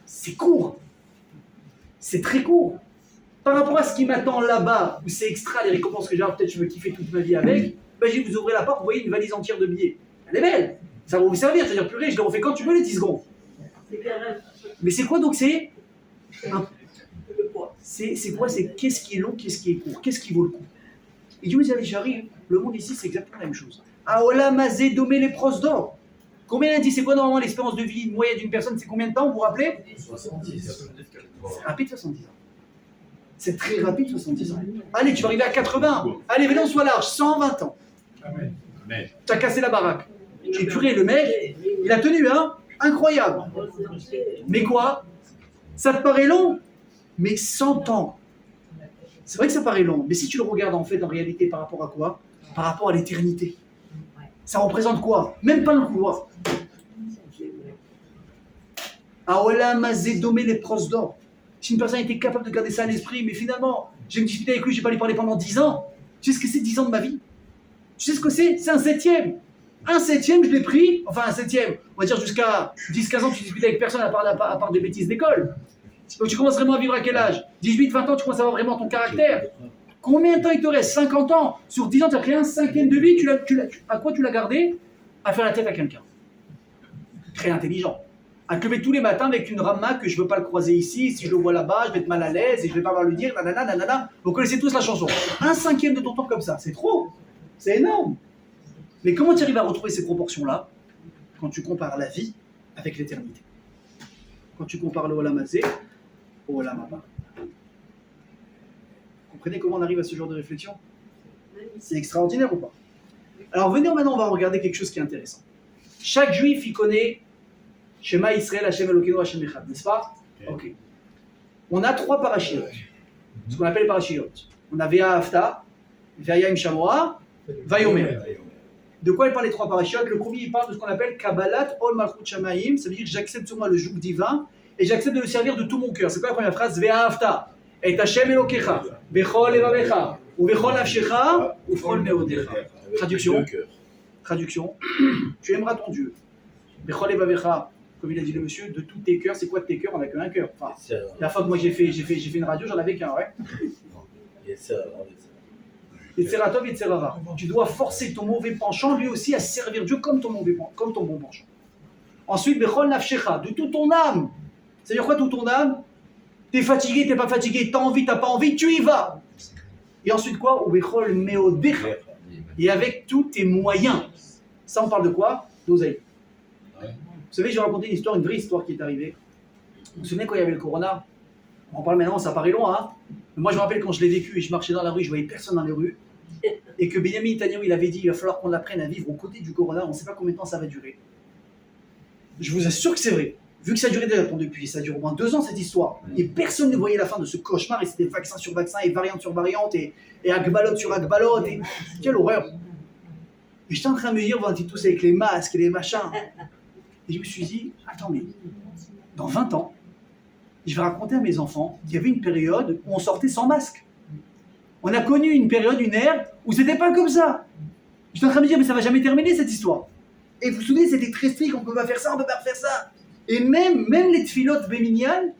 S1: c'est court. C'est très court. Par rapport à ce qui m'attend là-bas, où c'est extra, les récompenses que j'ai, peut-être je me kiffer toute ma vie avec, ben, vous ouvrez la porte, vous voyez une valise entière de billets. Elle est belle. Ça va vous servir. C'est-à-dire, purée, je le refais quand tu veux les 10 secondes. Mais c'est quoi donc? C'est quoi? C'est qu'est-ce qui est long, qu'est-ce qui est court, qu'est-ce qui vaut le coup? Et Dieu nous avait j'arrive, le monde ici, c'est exactement la même chose. Aola Mazé Domé les pros d'or. Combien d'indices? C'est quoi normalement l'espérance de vie moyenne d'une personne? C'est combien de temps, vous vous rappelez?
S2: 70.
S1: C'est rapide, 70 ans. C'est très rapide, 70 ans. Allez, tu vas arriver à 80. Allez, venons, sois large, 120 ans.
S2: Amen.
S1: Tu as cassé la baraque. J'ai puré, le mec, il a tenu, hein? Incroyable. Mais quoi? Ça te paraît long? Mais 100 ans. C'est vrai que ça paraît long, mais si tu le regardes en fait, en réalité, par rapport à quoi? Par rapport à l'éternité. Ça représente quoi? Même pas le couloir. Aola Mazé Domé les pros d'or. Si une personne était capable de garder ça à l'esprit, mais finalement, j'ai discuté avec lui, j'ai pas lui parler pendant 10 ans. Tu sais ce que c'est 10 ans de ma vie? Tu sais ce que c'est? C'est un 7e. Un 7e, je l'ai pris, enfin un 7e, on va dire jusqu'à 10-15 ans, tu discutes avec personne à part des bêtises d'école. Donc tu commences vraiment à vivre à quel âge? 18-20 ans, tu commences à avoir vraiment ton caractère. Combien de temps il te reste? 50 ans. Sur 10 ans, tu as pris un 5e de vie, à quoi tu l'as gardé? À faire la tête à quelqu'un. Très intelligent. À te lever tous les matins avec une rama que je ne veux pas le croiser ici, si je le vois là-bas, je vais être mal à l'aise et je ne vais pas avoir le dire, nanana, nanana. Vous connaissez tous la chanson. Un 5e de ton temps comme ça, c'est trop. C'est énorme. Mais comment tu arrives à retrouver ces proportions-là quand tu compares la vie avec l'éternité? Quand tu compares le Olam Hazé au Olam Haba. Vous comprenez comment on arrive à ce genre de réflexion? C'est extraordinaire ou pas? Alors venez maintenant, on va regarder quelque chose qui est intéressant. Chaque juif, il connaît Shema Israël, Hashem Elokeinu, Hashem Echad, n'est-ce pas? Ok. On a 3 parashiot, ce qu'on appelle les parashiot. On a Ve'ahavta, Ve'ayim Shamoa, Vayomer. De quoi il parle les 3 parachutes? Le premier, il parle de ce qu'on appelle Kabbalat Ol Malchut Shamayim, ça veut dire que j'accepte sur moi le joug divin et j'accepte de le servir de tout mon cœur. C'est quoi la première phrase? Ve'ahavta. Et Hashem Elokecha, Bechol Evavecha, ou Bechol Nafshecha, ou Bechol Meodecha. Traduction. Traduction. Tu aimeras ton Dieu. Bechol Evavecha, comme il a dit le monsieur, de tous tes cœurs. C'est quoi de tes cœurs? On n'a qu'un cœur. Enfin, la fois que moi j'ai fait une radio, j'en avais qu'un, ouais. Et Tseratov et Tserara. Tu dois forcer ton mauvais penchant lui aussi à servir Dieu comme ton bon penchant. Ensuite, Bechol Nafshecha, de toute ton âme. C'est-à-dire quoi, toute ton âme? T'es fatigué, t'es pas fatigué, t'as envie, t'as pas envie, tu y vas. Et ensuite quoi? Ou Bechol Meodecha. Et avec tous tes moyens. Ça, on parle de quoi? D'oseille. Vous savez, je vais raconter une vraie histoire qui est arrivée. Vous vous souvenez quand il y avait le corona? On en parle maintenant, ça paraît loin, hein? Mais moi, je me rappelle quand je l'ai vécu et je marchais dans la rue, je voyais personne dans les rues. Et que Benjamin Netanyahu, il avait dit, il va falloir qu'on apprenne à vivre aux côtés du corona, on ne sait pas combien de temps ça va durer. Je vous assure que c'est vrai. Vu que ça a duré déjà depuis, ça dure au moins 2 ans cette histoire. Et personne ne voyait la fin de ce cauchemar, et c'était vaccin sur vaccin, et variante sur variante, et agbalot sur agbalot, et quelle horreur. Et j'étais en train de me dire, on va dire tous avec les masques et les machins. Et je me suis dit, attends, mais dans 20 ans, je vais raconter à mes enfants qu'il y avait une période où on sortait sans masque. On a connu une période, une ère, où c'était pas comme ça. J'étais en train de me dire, mais ça va jamais terminer cette histoire. Et vous vous souvenez, c'était très strict, on peut pas faire ça, on peut pas faire ça. Et même les tfilotes béminiales,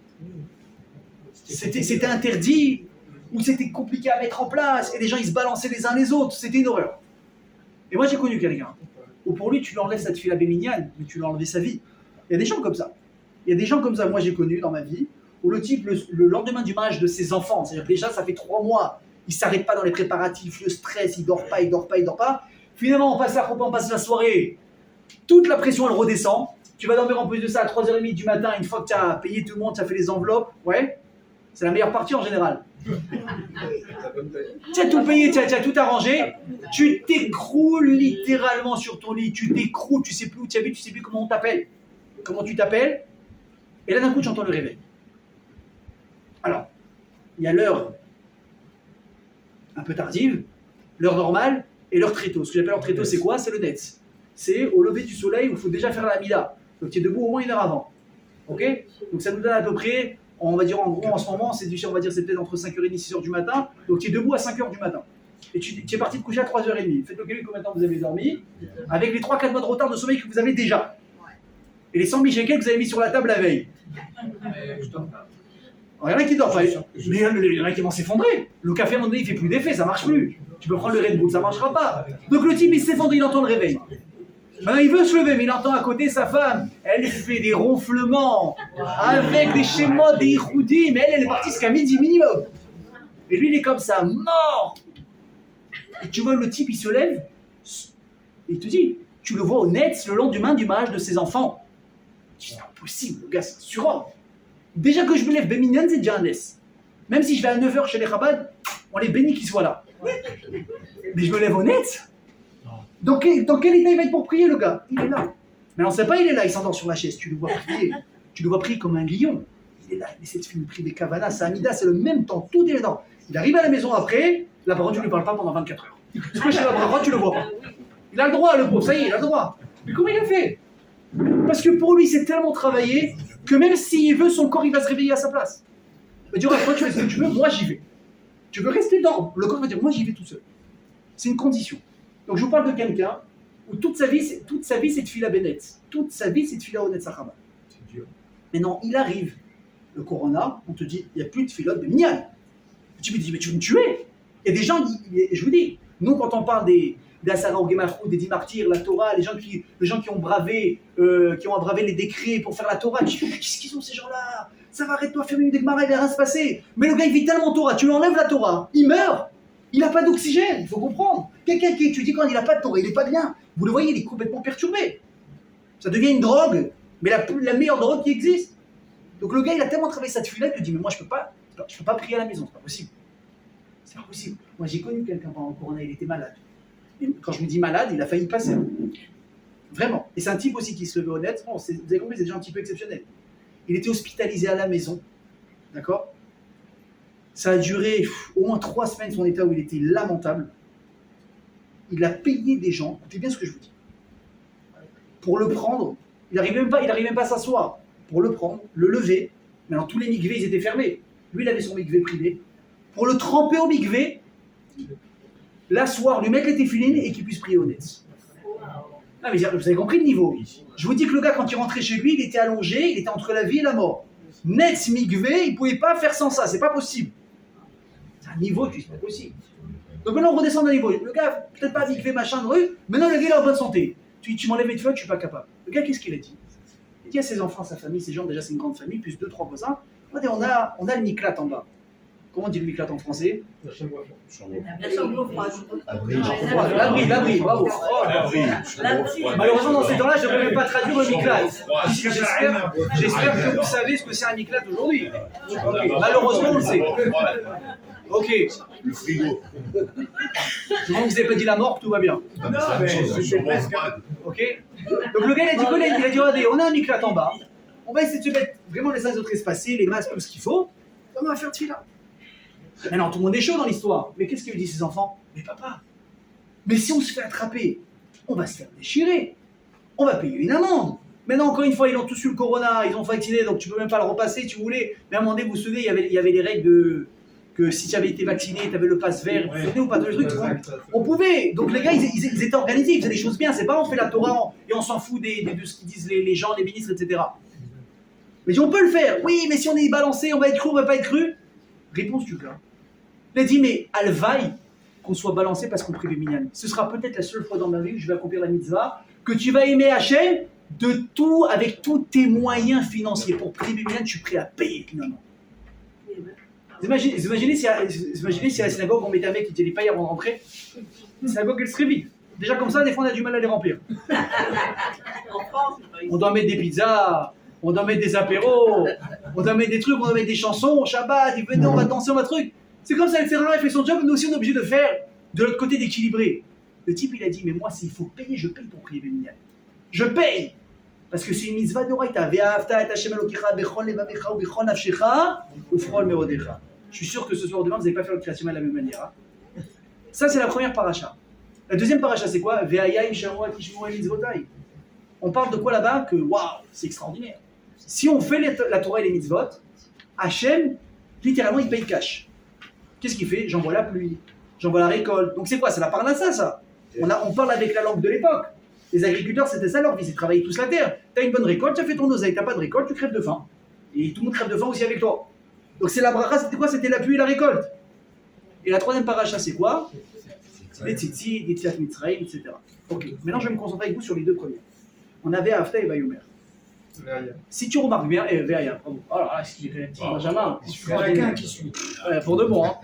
S1: c'était interdit, ou c'était compliqué à mettre en place, et les gens ils se balançaient les uns les autres, c'était une horreur. Et moi j'ai connu quelqu'un, où pour lui tu lui enlèves sa tfila béminiale, mais tu lui as enlevé sa vie. Il y a des gens comme ça. Il y a des gens comme ça, moi j'ai connu dans ma vie, où le type, le lendemain du mariage de ses enfants, c'est-à-dire que déjà ça fait 3 mois, il ne s'arrête pas dans les préparatifs, le stress, il dort pas. Finalement on passe la soirée, toute la pression elle redescend. Tu vas dormir en plus de ça à 3h30 du matin, une fois que tu as payé tout le monde, tu as fait les enveloppes, ouais, c'est la meilleure partie en général. Tu as tout payé, tu as tout arrangé, tu t'écroules littéralement sur ton lit, tu t'écroules, tu sais plus où tu habites, tu sais plus comment on t'appelle, comment tu t'appelles, et là d'un coup tu entends le réveil. Alors, il y a l'heure un peu tardive, l'heure normale et l'heure très tôt. Ce que j'appelle l'heure très tôt, c'est quoi? C'est le net. C'est au lever du soleil où il faut déjà faire la mida. Donc tu es debout au moins 1 heure avant. Ok? Donc ça nous donne à peu près, on va dire en gros en ce moment, c'est peut-être entre 5h30 et 6h du matin. Donc tu es debout à 5h du matin. Et tu es parti te coucher à 3h30. Faites le calcul combien de temps vous avez dormi, avec les 3-4 mois de retard de sommeil que vous avez déjà. Et les 100 000 shekels que vous avez mis sur la table la veille. Il y en a qui dorment pas, mais il y en a qui vont s'effondrer. Le café à un moment donné il fait plus d'effet, ça marche plus. Tu peux prendre le Red Bull, ça marchera pas. Donc le type il s'effondre, il entend le réveil. Maintenant, il veut se lever, mais il entend à côté sa femme. Elle fait des ronflements avec des schémas, des iroudis, mais elle est partie jusqu'à midi minimum. Et lui, il est comme ça, mort. Et tu vois, le type, il se lève, et il te dit, tu le vois au net le lendemain du mariage de ses enfants. C'est impossible, le gars, c'est un surhomme. Déjà que je me lève, Béminian, c'est déjà un S. Même si je vais à 9h chez les Chabad, on les bénit qu'ils soient là. Mais je me lève au net. Dans quel état il va être pour prier, le gars? Il est là. Mais on ne sait pas, il est là, il s'endort sur la chaise. Tu le vois prier. Tu le vois prier comme un lion. Il est là, il essaie de faire une prière des Kavanas, c'est Amida, c'est le même temps, tout est dedans. Il arrive à la maison après, la parole, tu ne lui parles pas pendant 24 heures. Parce que chez la parole, tu le vois pas. Il a le droit, le pauvre, ça y est, il a le droit. Mais comment il a fait? Parce que pour lui, c'est tellement travaillé que même s'il veut, son corps, il va se réveiller à sa place. Il va dire, toi, tu fais ce que tu veux, moi, j'y vais. Tu veux rester dans le corps va dire, moi, j'y vais tout seul. C'est une condition. Donc je vous parle de quelqu'un où toute sa vie c'est de Fila Bennett. Toute sa vie c'est de Fila Onet Sachaba. C'est dur. Mais non, il arrive, le corona, on te dit, il n'y a plus de Filot de Minyan. Tu me dis, mais tu veux me tuer? Il y a des gens, je vous dis, nous quand on parle des Asara ou Gemachou, des 10 martyrs, la Torah, les gens qui ont bravé les décrets pour faire la Torah, qu'est-ce qu'ils ont ces gens-là? Ça va, arrête-toi, ferme une Gemara, il va rien se passer. Mais le gars il vit tellement Torah, tu lui enlèves la Torah, il meurt. Il n'a pas d'oxygène, il faut comprendre. Quelqu'un qui étudie quand il n'a pas de Torah, il n'est pas bien. Vous le voyez, il est complètement perturbé. Ça devient une drogue, mais la meilleure drogue qui existe. Donc le gars, il a tellement travaillé sa tefila qu'il dit, mais moi, je peux pas prier à la maison, c'est pas possible. C'est pas possible. Moi, j'ai connu quelqu'un pendant le corona, il était malade. Et quand je me dis malade, il a failli passer. Vraiment. Et c'est un type aussi qui se levait honnête. Bon, vous avez compris, c'est déjà un petit peu exceptionnel. Il était hospitalisé à la maison. D'accord? Ça a duré au moins 3 semaines, son état où il était lamentable. Il a payé des gens, écoutez bien ce que je vous dis, pour le prendre. Il n'arrivait même pas à s'asseoir. Pour le prendre, le lever. Maintenant, tous les mikvés, ils étaient fermés. Lui, il avait son mikvé privé. Pour le tremper au mikvé, l'asseoir, lui mettre les téfilines et qu'il puisse prier au netz. Ah, mais vous avez compris le niveau. Je vous dis que le gars, quand il rentrait chez lui, il était allongé, il était entre la vie et la mort. Netz, mikvé, il ne pouvait pas faire sans ça, c'est pas possible. C'est un niveau qui n'est pas possible. Donc maintenant, on redescend d'un niveau. Le gars, peut-être pas mikvé, machin, rue, maintenant le gars, il est en bonne santé. Tu m'enlèves mes feuilles, je ne suis pas capable. Le gars, qu'est-ce qu'il a dit? Il dit à ses enfants, sa famille, ces gens, déjà, c'est une grande famille, plus 2-3 voisins. On a le miklat en bas. Comment on dit le miklat en français?
S2: La chambre
S3: froide.
S1: L'abri, bravo. Malheureusement, dans ces temps-là, je ne peux même pas traduire le miklat. J'espère que vous savez ce que c'est un miklat aujourd'hui. Malheureusement, on le sait. Ok.
S4: Le frigo.
S1: Je vois que vous n'avez pas dit la mort, tout va bien.
S4: Non, mais c'est presque.
S1: Ok. Donc le gars, il a dit, regardez, on a un miklat en bas. On va essayer de se mettre vraiment les uns les autres espacés, les masques, tout ce qu'il faut. On va faire tefila. Maintenant, tout le monde est chaud dans l'histoire. Mais qu'est-ce qu'il dit ses enfants? Mais papa, mais si on se fait attraper, on va se faire déchirer. On va payer une amende. Maintenant, encore une fois, ils ont tous eu le corona, ils ont vacciné, donc tu peux même pas le repasser si tu voulais. Mais à un moment donné, vous vous souvenez, il y avait les règles de... que si tu avais été vacciné, tu avais le passe vert, vous vous souvenez ou pas, tous les trucs. On pouvait. Donc les gars, ils étaient organisés, ils faisaient des choses bien. C'est pas on fait la Torah et on s'en fout de ce qu'ils disent les gens, les ministres, etc. Mais on peut le faire. Oui, mais si on est balancé, on va être cru, on va pas être cru. Réponse du gars. Il a dit, mais alvaï, qu'on soit balancé parce qu'on prie le minyan. Ce sera peut-être la seule fois dans ma vie où je vais accomplir la mitzvah, que tu vas aimer Hachem de tout, avec tous tes moyens financiers. Pour prier le minyan, tu es prêt à payer finalement. Vous imaginez si à la synagogue, on mettait un mec qui ne pas avant de rentrer, la synagogue, elle serait vide. Déjà comme ça, des fois, on a du mal à les remplir. On doit mettre des pizzas, on doit mettre des apéros, on doit mettre des trucs, on doit mettre des chansons, Shabbat, et venez, on va danser, on va truc. C'est comme ça, le Ferrari fait son job, nous aussi on est obligé de faire de l'autre côté d'équilibrer. Le type il a dit, mais moi s'il faut payer, je paye pour prier Bénial. Je paye. Parce que c'est une mitzvah d'oraïta. Ve'ahavta et Hashem Elokecha bechol levavecha ubechol nafshecha ufrol merodecha. Je suis sûr que ce soir demain vous n'allez pas faire le création de la même manière. Hein. Ça c'est la première paracha. La deuxième paracha c'est quoi? Ve'ayayim shamua tishmua mitzvotai. On parle de quoi là-bas? Que waouh, c'est extraordinaire. Si on fait la Torah et les mitzvot, Hashem, littéralement il paye cash. Qu'est-ce qu'il fait? J'envoie la pluie, j'envoie la récolte. Donc c'est quoi? C'est la parnassa, ça. On parle avec la langue de l'époque. Les agriculteurs, c'était ça leur vie, c'est de travailler tous la terre. Tu as une bonne récolte, tu as fait ton oseille. Tu n'as pas de récolte, tu crèves de faim. Et tout le monde crève de faim aussi avec toi. Donc c'est la bracha, c'était quoi? C'était la pluie et la récolte. Et la troisième paracha, c'est quoi? C'est les tzitzit, les tziat mitzrayim, etc. Ok, maintenant je vais me concentrer avec vous sur les deux premiers. On avait Hafta et Vayomer. Si tu remarques bien, Veaya, bravo. Oh là là, est-ce qu'il est réactif, Benjamin?
S2: Qui suit.
S1: Pour de bon, hein.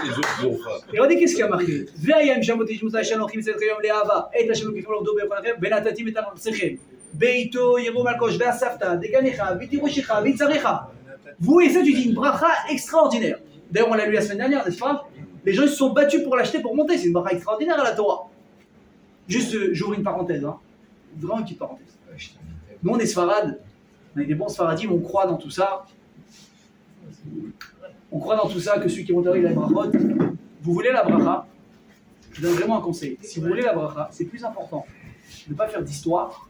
S4: Les autres ont pas.
S1: Et regardez qu'est-ce qu'il y a marqué. Veaya Mshamoti Shmuta Shanochim Setrayom Leava, et Hashem Kifon Lordo Befanachem, Benatatim et Sechem, Beito Yero Malkosh, Veasafta, Deganecha, Vitiroshicha, Vitzarecha. Vous et ça, tu dis une bracha extraordinaire. D'ailleurs, on l'a lu la semaine dernière, n'est-ce pas? Les gens se sont battus pour l'acheter, pour monter. C'est une bracha extraordinaire à la Torah. Juste, j'ouvre une parenthèse, hein. Vraiment une petite parenthèse. Nous, on est Sfarad, on est des bons Sfaradim, on croit dans tout ça. On croit dans tout ça, que celui qui monte avec la brachot, vous voulez la bracha, je vous donne vraiment un conseil. Si vous voulez la bracha, c'est plus important de ne pas faire d'histoire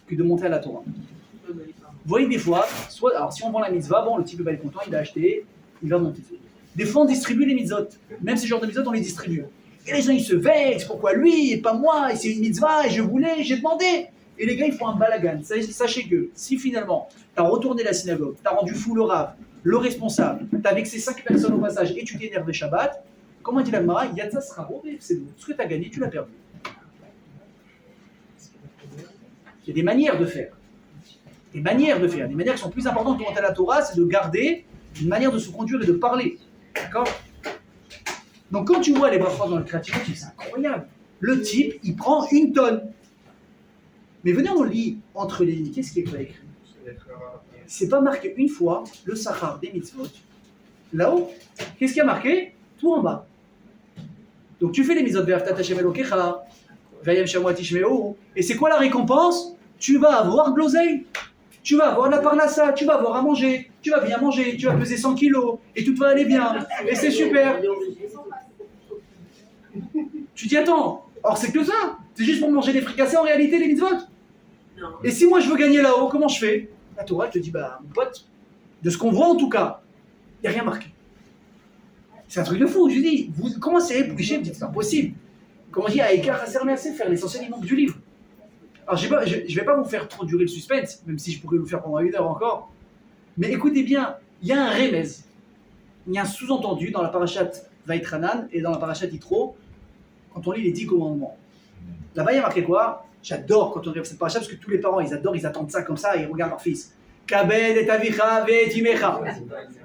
S1: que de monter à la Torah. Vous voyez des fois, alors si on vend la mitzvah, bon, le type va être content, il a acheté, il va monter. Des fois, on distribue les mitzvot. Même ces genres de mitzvot, on les distribue. Et les gens, ils se vexent, pourquoi lui et pas moi, et c'est une mitzvah, et je voulais, j'ai demandé. Et les gars, ils font un balagan. Sachez que si finalement, tu as retourné la synagogue, tu as rendu fou le rav, le responsable, tu as vexé 5 personnes au passage et tu t'énerves Shabbat, comment dit la Gemara, Yatza sera robé, c'est bon. Ce que tu as gagné, tu l'as perdu. Il y a des manières de faire. Des manières qui sont plus importantes pour monter à la Torah, c'est de garder une manière de se conduire et de parler. D'accord? Donc quand tu vois les brachot dans le créatif, c'est incroyable. Le type, il prend 1 tonne. Mais venez, on lit entre les lignes, qu'est-ce qui est pas écrit? C'est pas marqué une fois le sachar des mitzvot. Là-haut, qu'est-ce qui a marqué? Tout en bas. Donc tu fais les mitzvot ve'afta Hashem Elokecha, ve'yam shamua tishmeu. Et c'est quoi la récompense? Tu vas avoir de l'oseille. Tu vas avoir de la parnassa, tu vas avoir à manger, tu vas bien manger, tu vas peser 100 kilos, et tout va aller bien. Et c'est super. Tu dis, attends, or c'est que ça. C'est juste pour manger des fricassés en réalité, les mitzvot. Et si moi je veux gagner là-haut, comment je fais? La Torah te dit, bah mon pote, de ce qu'on voit en tout cas, il n'y a rien marqué. C'est un truc de fou, je dis. Vous commencez à éplucher, vous dites, c'est pas possible. Comment dire, à écart, à servir assez, faire l'essentiel, il manque du livre. Alors, je ne vais pas vous faire trop durer le suspense, même si je pourrais vous faire pendant 1 heure encore. Mais écoutez bien, il y a un remez, il y a un sous-entendu dans la parachate Vaïtranan et dans la parachate Yitro, quand on lit les 10 commandements. Là-bas, il y a marqué quoi? J'adore quand on regarde cette parachate, parce que tous les parents, ils adorent, ils attendent ça comme ça, et ils regardent leur fils. Kabed et avicha ve timecha.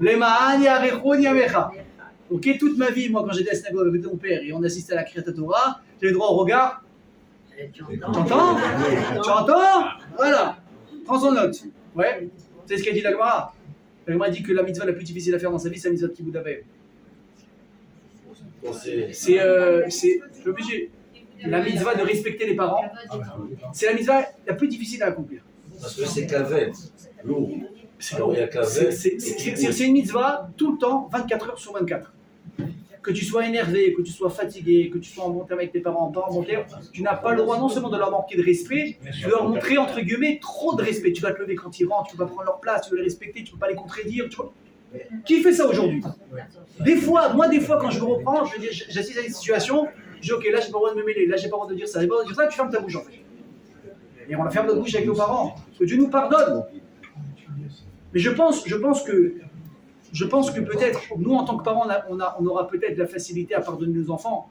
S1: Lema'an yarechun yamecha. Ok, toute ma vie, moi, quand j'étais à la synagogue avec mon père et on assistait à la Kriyat Torah, j'avais droit au regard. Tu entends? Tu entends? Voilà. Prends son note. Ouais. C'est ce qu'a dit la Gemara. La Gemara dit que la mitzvah la plus difficile à faire dans sa vie, c'est la mitzvah de Kibbutz Avev. C'est obligé. La mitzvah de respecter les parents, c'est la mitzvah la plus difficile à accomplir.
S2: Parce que c'est Kavet, lourd. Alors il y a Kavet.
S1: C'est une mitzvah tout le temps, 24 heures sur 24. Que tu sois énervé, que tu sois fatigué, que tu sois en bon terme avec tes parents, pas en bon terme, tu n'as pas le droit non seulement de leur manquer de respect, de leur montrer entre guillemets trop de respect. Tu vas te lever quand ils rentrent, tu vas prendre leur place, tu vas les respecter, tu ne peux pas les contredire. Qui fait ça aujourd'hui? Des fois, quand je me reprends, j'assiste à une situation, je dis ok, là j'ai pas le droit de me mêler, là j'ai pas le droit de dire ça, j'ai pas le droit de dire ça, tu fermes ta bouche en fait. Et on la ferme notre bouche avec nos parents, parce que Dieu nous pardonne. Mais je pense que peut-être, nous en tant que parents, on aura peut-être la facilité à pardonner nos enfants.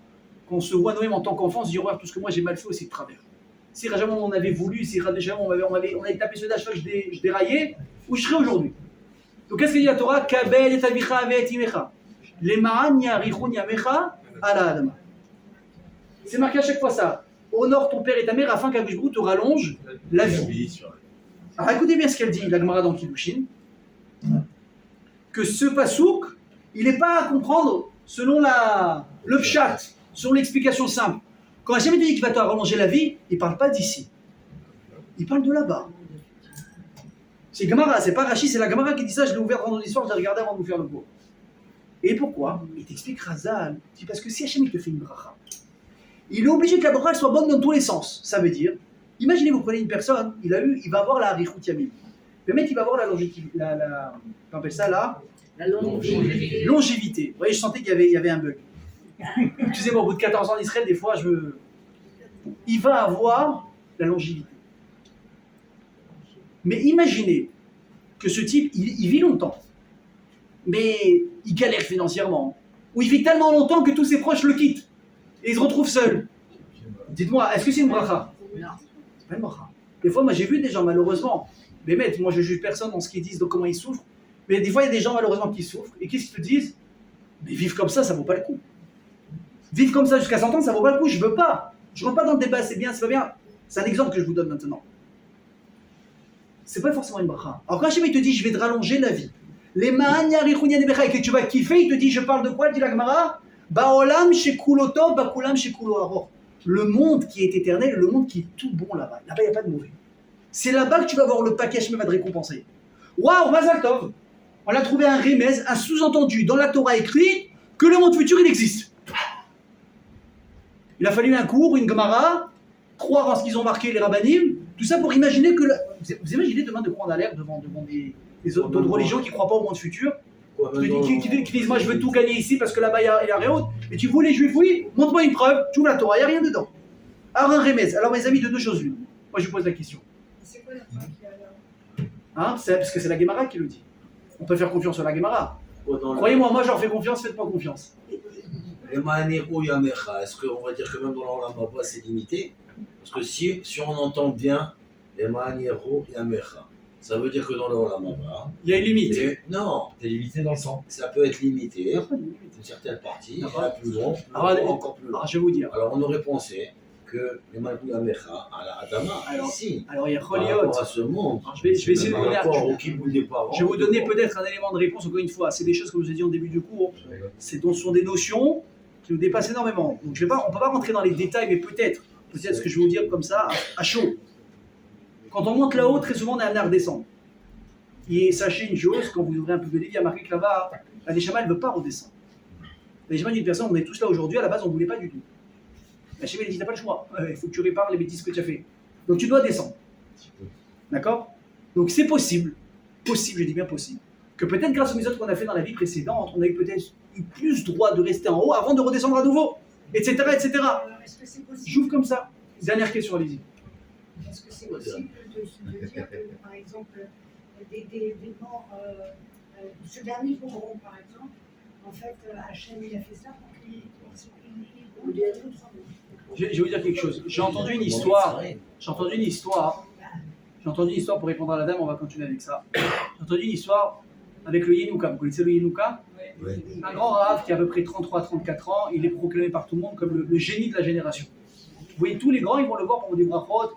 S1: Quand on se voit nous-mêmes en tant qu'enfants, on se dit, regarde tout ce que moi j'ai mal fait aussi de travers. Si jamais on avait voulu, si jamais on avait tapé ce dash, je déraillais, où je serais aujourd'hui? Donc qu'est-ce que dit la Torah? Kabel et avicha avet imecha. Lema'an yarichun yamecha ala adama. C'est marqué à chaque fois ça. Honore ton père et ta mère afin qu'Akadosh Baruch Hu te rallonge la vie. Alors écoutez bien ce qu'elle dit, la Gemara dans Kiddushin. Que ce pasouk, il n'est pas à comprendre selon le pshat, selon l'explication simple. Quand Hachem dit qu'il va te rallonger la vie, il ne parle pas d'ici. Il parle de là-bas. C'est Gemara, c'est pas Rashi, c'est la Gemara qui dit ça. Je l'ai ouvert vendredi soir, je l'ai regardé avant de vous faire le cours. Et pourquoi? Il t'explique Razal. C'est parce que si Hachem te fait une bracha, il est obligé que la bracha soit bonne dans tous les sens. Ça veut dire, imaginez, vous prenez une personne, il va avoir la Arichut Yamim. Le mec, il va avoir la longévité. On appelle ça la longévité. Vous voyez, je sentais qu'il y avait un bug. Excusez-moi, au bout de 14 ans d'Israël, des fois, il va avoir la longévité. Mais imaginez que ce type, il vit longtemps, mais il galère financièrement, ou il vit tellement longtemps que tous ses proches le quittent, et il se retrouve seul. Dites-moi, est-ce que c'est une bracha?
S3: Non.
S1: C'est pas une bracha. Des fois, moi j'ai vu des gens, malheureusement, mais moi je juge personne dans ce qu'ils disent, de comment ils souffrent, mais des fois il y a des gens malheureusement qui souffrent, et qu'est-ce qu'ils te disent? Mais vivre comme ça vaut pas le coup. Vivre comme ça jusqu'à 100 ans, ça vaut pas le coup, je veux pas. Je rentre pas dans le débat, c'est bien, c'est pas bien. C'est un exemple que je vous donne maintenant. C'est pas forcément une bracha. Alors quand Hachem il te dit, je vais te rallonger la vie, les ma'an yarichun yamecha, et que tu vas kiffer, il te dit, je parle de quoi? Il dit la Gemara, ba'olam shekulo tov, ba'kulam shekulo aror. Le monde qui est éternel, le monde qui est tout bon là-bas. Là-bas, il n'y a pas de mauvais. C'est là-bas que tu vas voir le paquet, Hachem va te récompenser. Waouh, Mazal Tov! On a trouvé un remez, un sous-entendu dans la Torah écrit que le monde futur, il existe. Il a fallu un cours, une Gemara, croire en ce qu'ils ont marqué les rabbanim, tout ça pour imaginer que... Vous imaginez demain de quoi on a l'air devant d'autres religions qui ne croient pas au monde futur, qui disent, moi je veux tout gagner ici parce que là-bas il y a rien d'autre. Et tu vois les juifs, oui, montre-moi une preuve, tu ouvres la Torah, il n'y a rien dedans. Alors un remez, alors mes amis, de deux choses l'une. Moi je vous pose la question.
S3: C'est quoi la fin qui a là
S1: Parce que c'est la Gemara qui le dit. On peut faire confiance sur la Gemara. Croyez-moi, moi je leur fais confiance, faites-moi confiance.
S2: Les Ma'aniru Yamecha, est-ce qu'on va dire que même dans l'Olam Haba c'est limité? Parce que si on entend bien les Ma'aniru Yamecha, ça veut dire que dans l'Olam Haba,
S1: il y a une limite.
S2: Non,
S5: C'est limité dans le sang.
S2: ça peut être limité, une certaine partie, il y a plus long, encore plus long.
S1: Alors je vais vous dire.
S2: Alors on aurait pensé que les Ma'aniru Yamecha, à la Adama, ici,
S1: Alors il y a
S2: par
S1: Choliot.
S2: rapport à ce monde,
S1: Alors, je vais essayer de vous
S2: par
S1: donner
S2: rapport au kibbutz des parents,
S1: Je vais vous donner peut-être un élément de réponse, encore une fois. C'est des choses, comme je vous ai dit au début du cours, ce sont des notions qui nous dépassent énormément. Donc on ne peut pas rentrer dans les détails, mais peut-être ce que je vais vous dire comme ça, à chaud. Quand on monte là-haut, très souvent on est amené à redescendre. Et sachez une chose, quand vous ouvrez un peu de livre, il y a marqué que là-bas, la Neshama, elle ne veut pas redescendre. La Neshama d'une personne, on est tous là aujourd'hui, à la base on ne voulait pas du tout. La Neshama, elle dit, tu n'as pas le choix, il faut que tu répares les bêtises que tu as fait. Donc tu dois descendre. D'accord? Donc c'est possible, je dis bien possible, que peut-être grâce aux méthodes qu'on a fait dans la vie précédente, on a eu peut-être eu plus droit de rester en haut avant de redescendre à nouveau, etc., etc.
S3: Alors, est-ce que c'est possible
S1: J'ouvre comme ça. Dernière question, allez-y.
S3: Est-ce que c'est possible de dire que, par exemple, des morts, ce dernier pogrom, par exemple, en fait, Hachem, il a fait ça pour qu'il brûle d'autres morts.
S1: Je vais vous dire quelque chose. J'ai entendu une histoire pour répondre à la dame, on va continuer avec ça. J'ai entendu une histoire avec le Yenouka. Vous connaissez le Yenouka?
S2: Oui.
S1: Un grand rave qui a à peu près 33-34 ans, il est proclamé par tout le monde comme le génie de la génération. Vous voyez, tous les grands, ils vont le voir pour des brachot.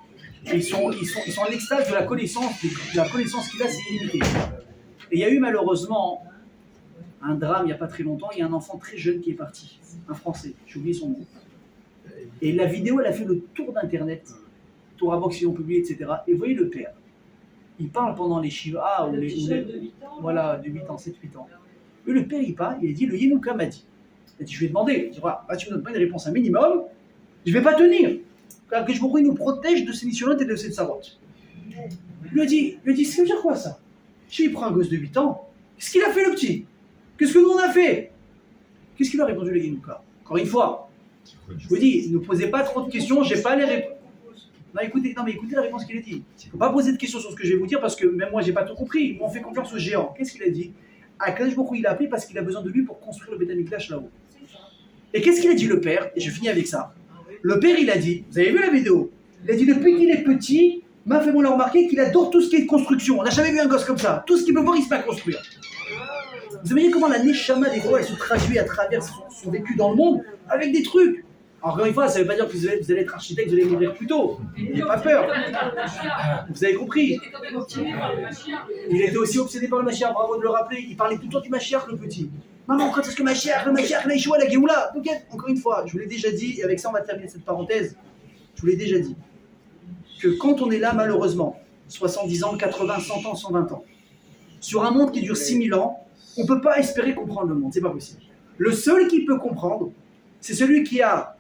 S1: Ils sont en extase de la connaissance qu'il a, c'est illimité. Et il y a eu malheureusement un drame il n'y a pas très longtemps, il y a un enfant très jeune qui est parti, un Français, j'ai oublié son nom. Et la vidéo, elle a fait le tour d'Internet, Torah Box, ils l'ont publié, etc. Et vous voyez le père, il parle pendant les Shiva,
S5: Le petit jeune de 8 ans.
S1: voilà, de 8 ans, 7-8 ans. Et le père, il parle, il a dit, le Yenouka m'a dit. Il a dit, je vais demander, il dit, voilà, tu me donnes pas une réponse un minimum, je ne vais pas tenir. Car que je nous protège de ces missionnaires et de ces sarotes. Il lui a dit, ça veut dire quoi ça? Il prend un gosse de 8 ans, qu'est-ce qu'il a fait le petit? Qu'est-ce que nous on a fait? Qu'est-ce qu'il a répondu le Yenouka? Encore une fois, je vous dis, ne posez pas trop de questions, j'ai pas les réponses. Non, écoutez la réponse qu'il a dit. Il ne faut pas poser de questions sur ce que je vais vous dire parce que même moi, j'ai pas tout compris. On fait confiance au géant. Qu'est-ce qu'il a dit? Akadosh Baruch Hu, il a appelé parce qu'il a besoin de lui pour construire le Beth Amikdash là-haut. Et qu'est-ce qu'il a dit le père? Et je finis avec ça. Le père, il a dit, vous avez vu la vidéo? Il a dit, depuis qu'il est petit, ma femme l'a remarqué qu'il adore tout ce qui est construction. On n'a jamais vu un gosse comme ça. Tout ce qu'il peut voir, il se met à construire. Vous imaginez comment la neshama des fois, elle se traduit à travers son vécu dans le monde avec des trucs. Encore une fois, ça ne veut pas dire que vous allez être architecte, vous allez mourir plus tôt. N'ayez pas peur. Vous avez compris. Il était aussi obsédé par le Mashiach, bravo de le rappeler. Il parlait tout le temps du Mashiach, le petit. Maman, quand est-ce que le Mashiach, la Yeshua, la Géoula? Donc, encore une fois, je vous l'ai déjà dit, et avec ça on va terminer cette parenthèse. Je vous l'ai déjà dit, que quand on est là, malheureusement, 70 ans, 80, 100 ans, 120 ans, sur un monde qui dure 6000 ans, on ne peut pas espérer comprendre le monde, c'est pas possible. Le seul qui peut comprendre, c'est celui qui a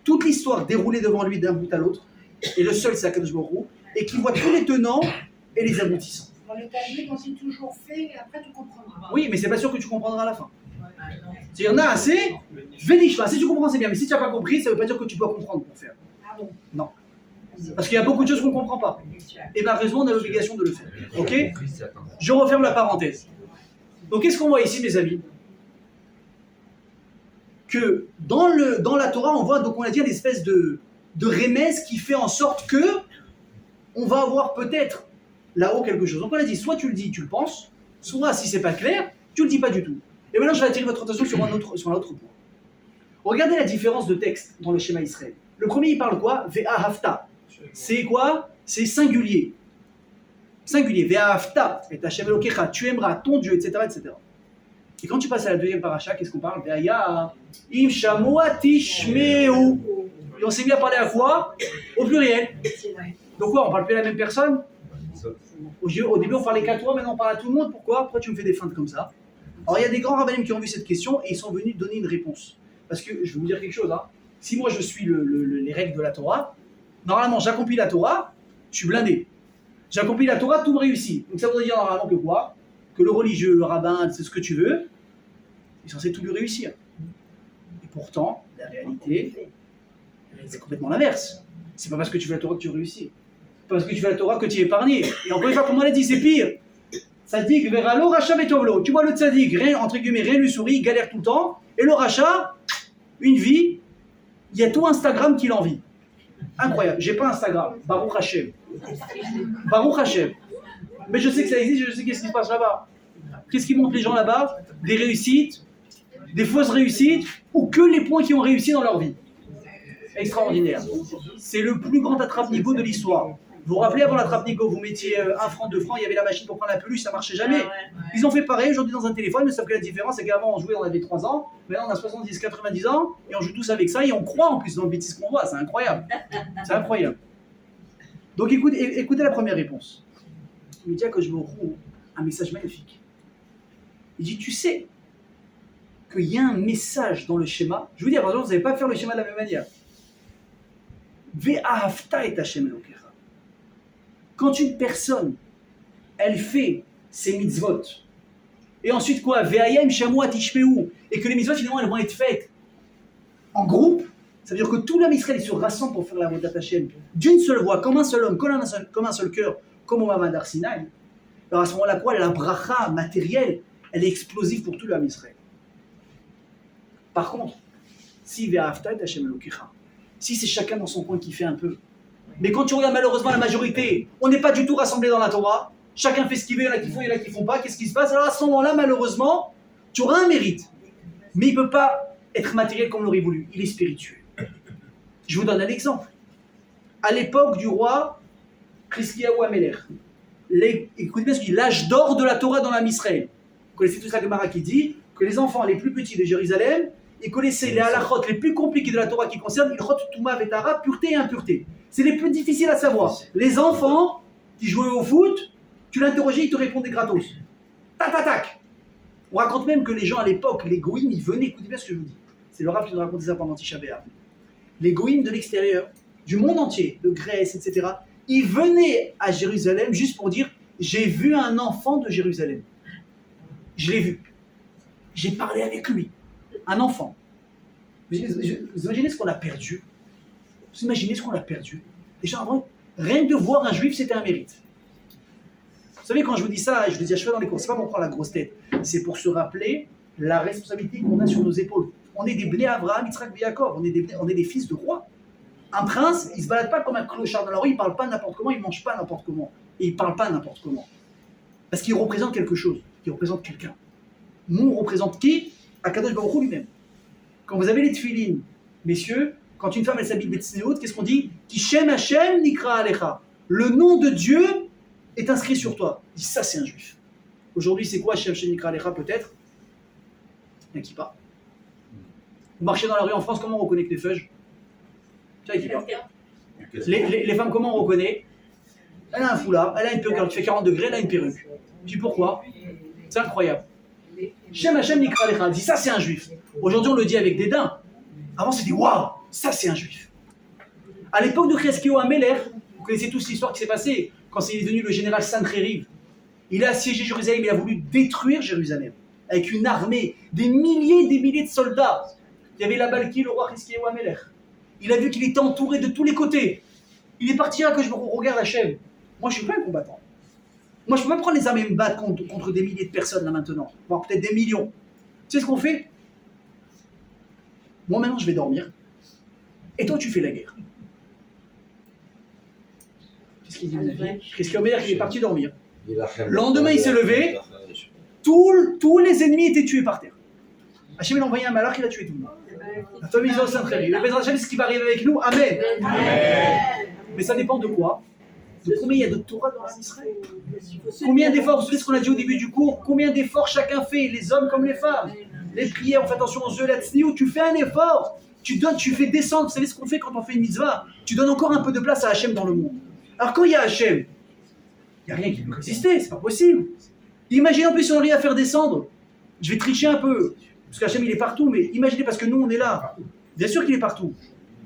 S1: toute l'histoire déroulée devant lui d'un bout à l'autre, et le seul c'est Akadosh Baruch Hu, et qui voit tous les tenants et les aboutissants.
S3: Dans le Talmud, on s'est toujours fait, et après tu comprendras.
S1: Oui, mais c'est pas sûr que tu comprendras à la fin. Il y en a assez, Vénishma, si tu comprends c'est bien, mais si tu n'as pas compris, ça ne veut pas dire que tu dois comprendre pour faire.
S3: Ah bon?
S1: Non. Parce qu'il y a beaucoup de choses qu'on ne comprend pas. Et malheureusement, on a l'obligation de le faire. Ok? Je referme la parenthèse. Donc, qu'est-ce qu'on voit ici, mes amis? Que dans la Torah, on voit, donc on a dit, une espèce de remèze qui fait en sorte que on va avoir peut-être là-haut quelque chose. Donc on a dit, soit tu le dis, tu le penses, soit si c'est pas clair, tu le dis pas du tout. Et maintenant, je vais attirer votre attention sur un autre point. Regardez la différence de texte dans le schéma Israël. Le premier, il parle quoi? Ve'ahavta. C'est quoi? C'est singulier. Singulier. Ve'ahavta. Et Hashem Elokecha. Tu aimeras ton Dieu, etc., etc. Et quand tu passes à la deuxième paracha, qu'est-ce qu'on parle? Ve'aya. Im shamua tishmeu. Et on s'est mis à parler à quoi? Au pluriel. Donc quoi, on parle plus à la même personne? Au début, on parlait qu'à toi, maintenant on parle à tout le monde. Pourquoi tu me fais des feintes comme ça? Alors il y a des grands rabbinim qui ont vu cette question et ils sont venus donner une réponse. Parce que je vais vous dire quelque chose, hein. Si moi je suis les règles de la Torah, normalement j'accomplis la Torah, je suis blindé. J'accomplis la Torah, tout me réussit. Donc ça voudrait dire normalement que quoi? Que le religieux, le rabbin, c'est ce que tu veux, il est censé tout lui réussir. Et pourtant, la réalité, c'est complètement l'inverse. C'est pas parce que tu fais la Torah que tu réussis. C'est pas parce que tu fais la Torah que tu es épargné. Et encore une fois, comme on l'a dit, c'est pire. Tzadik veralo, racha betovlo. Tu vois le tzadik, rien, entre guillemets, rien lui sourit, il galère tout le temps. Et le racha, une vie, il y a tout Instagram qui l'envie. Incroyable. J'ai pas Instagram. Baruch Hashem. Baruch Hashem. Mais je sais que ça existe, je sais qu'est-ce qui se passe là-bas. Qu'est-ce qui montre les gens là-bas? Des réussites, des fausses réussites, ou que les points qui ont réussi dans leur vie. Extraordinaire. C'est le plus grand attrape-nigo de l'histoire. Vous vous rappelez, avant l'attrape-nigo, vous mettiez 1 franc, 2 francs, il y avait la machine pour prendre la peluche, ça marchait jamais. Ils ont fait pareil aujourd'hui dans un téléphone, mais sauf que la différence, c'est qu'avant on jouait, on avait 3 ans, maintenant on a 70, 90 ans, et on joue tous avec ça, et on croit en plus dans le bêtise qu'on voit, c'est incroyable. C'est incroyable. Donc écoutez la première réponse. Il me dit que je me roule un message magnifique. Il dit, tu sais qu'il y a un message dans le schéma. Je vous dis, par exemple, vous n'allez pas faire le schéma de la même manière. Ve'ahavta et Hashem Elokecha. Quand une personne, elle fait ses mitzvot, Et ensuite quoi? Ve'ayem shamua tishmeu. Et que les mitzvot finalement elles vont être faites en groupe. Ça veut dire que tout l'homme Israël se rassemble pour faire la Avodat Hashem d'une seule voix, comme un seul homme, comme un seul cœur, comme au Maman d'Arsinaï. Alors à ce moment-là, quoi? La bracha matérielle, elle est explosive pour tout l'homme Israël. Par contre, si ve'afta et Hashem Elokecha, si c'est chacun dans son coin qui fait un peu, mais quand tu regardes malheureusement la majorité, on n'est pas du tout rassemblés dans la Torah, chacun fait ce qu'il veut, il y en a qui font, il y en a qui font pas, qu'est-ce qui se passe? Alors à ce moment-là, malheureusement, tu auras un mérite, mais il ne peut pas être matériel comme on l'aurait voulu, il est spirituel. Je vous donne un exemple. À l'époque du roi Hiskiyahu Amelech, écoutez bien ce qu'il dit, l'âge d'or de la Torah dans l'âme Israël. Vous connaissez tout ça, Gemara qui dit que les enfants les plus petits de Jérusalem, ils connaissaient les halachot les plus compliqués de la Torah qui concernent ilchot, touma, vetara, pureté et impureté. C'est les plus difficiles à savoir. Les enfants qui jouaient au foot, tu l'interrogeais, ils te répondaient gratos. Tac, tac, tac. On raconte même que les gens à l'époque, les goïms, ils venaient, écoutez bien ce que je vous dis. C'est le Rav qui nous racontait ça pendant Tisha B'Av. Les goïms de l'extérieur, du monde entier, de Grèce, etc., ils venaient à Jérusalem juste pour dire « J'ai vu un enfant de Jérusalem. Je l'ai vu. J'ai parlé avec lui. Un enfant. » Vous imaginez ce qu'on a perdu? Vous imaginez ce qu'on a perdu? Les gens, rien que de voir un juif, c'était un mérite. Vous savez, quand je vous dis ça, je le dis à chaque fois dans les cours, c'est pas pour prendre la grosse tête, c'est pour se rappeler la responsabilité qu'on a sur nos épaules. On est des Bnei Avraham, Yitzhak et Yaakov, on est des fils de rois. Un prince, il ne se balade pas comme un clochard dans la rue, il ne parle pas n'importe comment, il ne mange pas n'importe comment. Et il ne parle pas n'importe comment. Parce qu'il représente quelque chose, il représente quelqu'un. Nous, on représente qui? Akadosh Baruch Hu lui-même. Quand vous avez les tefilines, messieurs, quand une femme elle s'habille b'tzneut, qu'est-ce qu'on dit? Kishem Hashem nikra alecha. Le nom de Dieu est inscrit sur toi. Il dit ça, c'est un juif. Aujourd'hui, c'est quoi Hashem nikra alecha peut-être? Un kippa. Vous marchez dans la rue en France, comment on reconnaît que les feuilles? Les femmes, comment on reconnaît? Elle a un foulard, elle a une perruque, quand il fait 40 degrés, elle a une perruque. Je dis pourquoi? C'est incroyable. Shem Hashem Nikra Lecha, dit ça c'est un juif. Aujourd'hui on le dit avec dédain. Avant c'était waouh, ça c'est un juif. À l'époque de Hiskiyahu Amelech, vous connaissez tous l'histoire qui s'est passée quand il est devenu le général Sancheriv. Il a assiégé Jérusalem, il a voulu détruire Jérusalem avec une armée, des milliers de soldats. Il y avait la Balki, le roi Hiskiyahu Amelech. Il a vu qu'il était entouré de tous les côtés. Il est parti là que je regarde Hachem. Moi, je suis pas un combattant. Moi, je peux pas prendre les armes et me battre contre des milliers de personnes là maintenant. Voire peut-être des millions. Tu sais ce qu'on fait? Moi, maintenant, je vais dormir. Et toi, tu fais la guerre. Qu'est-ce qu'il dit, mon ami? Hiskiyahu Amelech, il est parti dormir. Le lendemain, il s'est levé. Tous les ennemis étaient tués par terre. Hachem, il a envoyé un malach, il a tué tout le monde. La famille de Saint-Tréry. Le Bézrat Hachem, c'est ce qui va arriver avec nous. Amen. Amen. Mais ça dépend de quoi? De combien il y a de Torah dans l'Israël? Combien d'efforts, vous savez ce qu'on a dit au début du cours? Combien d'efforts chacun fait, les hommes comme les femmes? Les prières, on fait attention aux yeux, la tsniou, tu fais un effort. Tu donnes, tu fais descendre. Vous savez ce qu'on fait quand on fait une mitzvah? Tu donnes encore un peu de place à Hachem dans le monde. Alors quand il y a Hachem, il n'y a rien qui peut résister, c'est pas possible. Imaginez en plus si on arrive à faire descendre. Je vais tricher un peu. Parce qu'Hachem il est partout, mais imaginez parce que nous on est là. Bien sûr qu'il est partout.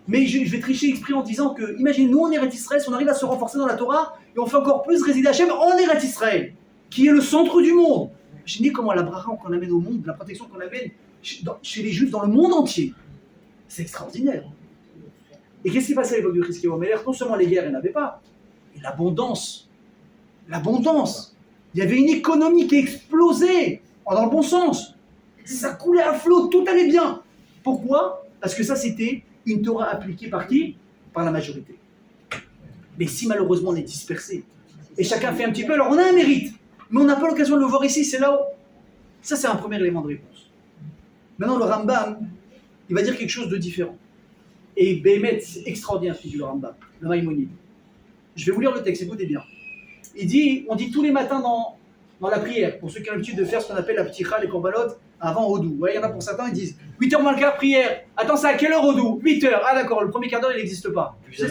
S1: Mais je vais tricher exprès en disant que, imaginez, nous on est Eretz Israël, si on arrive à se renforcer dans la Torah, et on fait encore plus résider Hachem en Eretz Israël, qui est le centre du monde. Imaginez comment la bracha qu'on amène au monde, la protection qu'on amène chez les Juifs dans le monde entier. C'est extraordinaire. Et qu'est-ce qui passait à l'époque de Hiskiyahu Amelech? Non seulement les guerres, il n'y en avait pas, mais l'abondance. L'abondance. Il y avait une économie qui explosait, dans le bon sens. Ça coulait à flot, tout allait bien. Pourquoi? Parce que ça, c'était une Torah appliquée par qui? Par la majorité. Mais si malheureusement on est dispersé, et chacun fait un petit peu, alors on a un mérite, mais on n'a pas l'occasion de le voir ici, c'est là-haut. Ça, c'est un premier élément de réponse. Maintenant, le Rambam, il va dire quelque chose de différent. Et Béhémet, c'est extraordinaire ce qu'il dit le Rambam, le Maïmonide. Je vais vous lire le texte, écoutez bien. Il dit, on dit tous les matins dans la prière, pour ceux qui ont l'habitude de faire ce qu'on appelle la pticha, les corbalotes, avant Odou. Ouais, il y en a pour certains, ils disent 8h moins le quart, prière. Attends, c'est à quelle heure Odou? 8h. Ah d'accord, le premier quart d'heure, il n'existe pas. Vous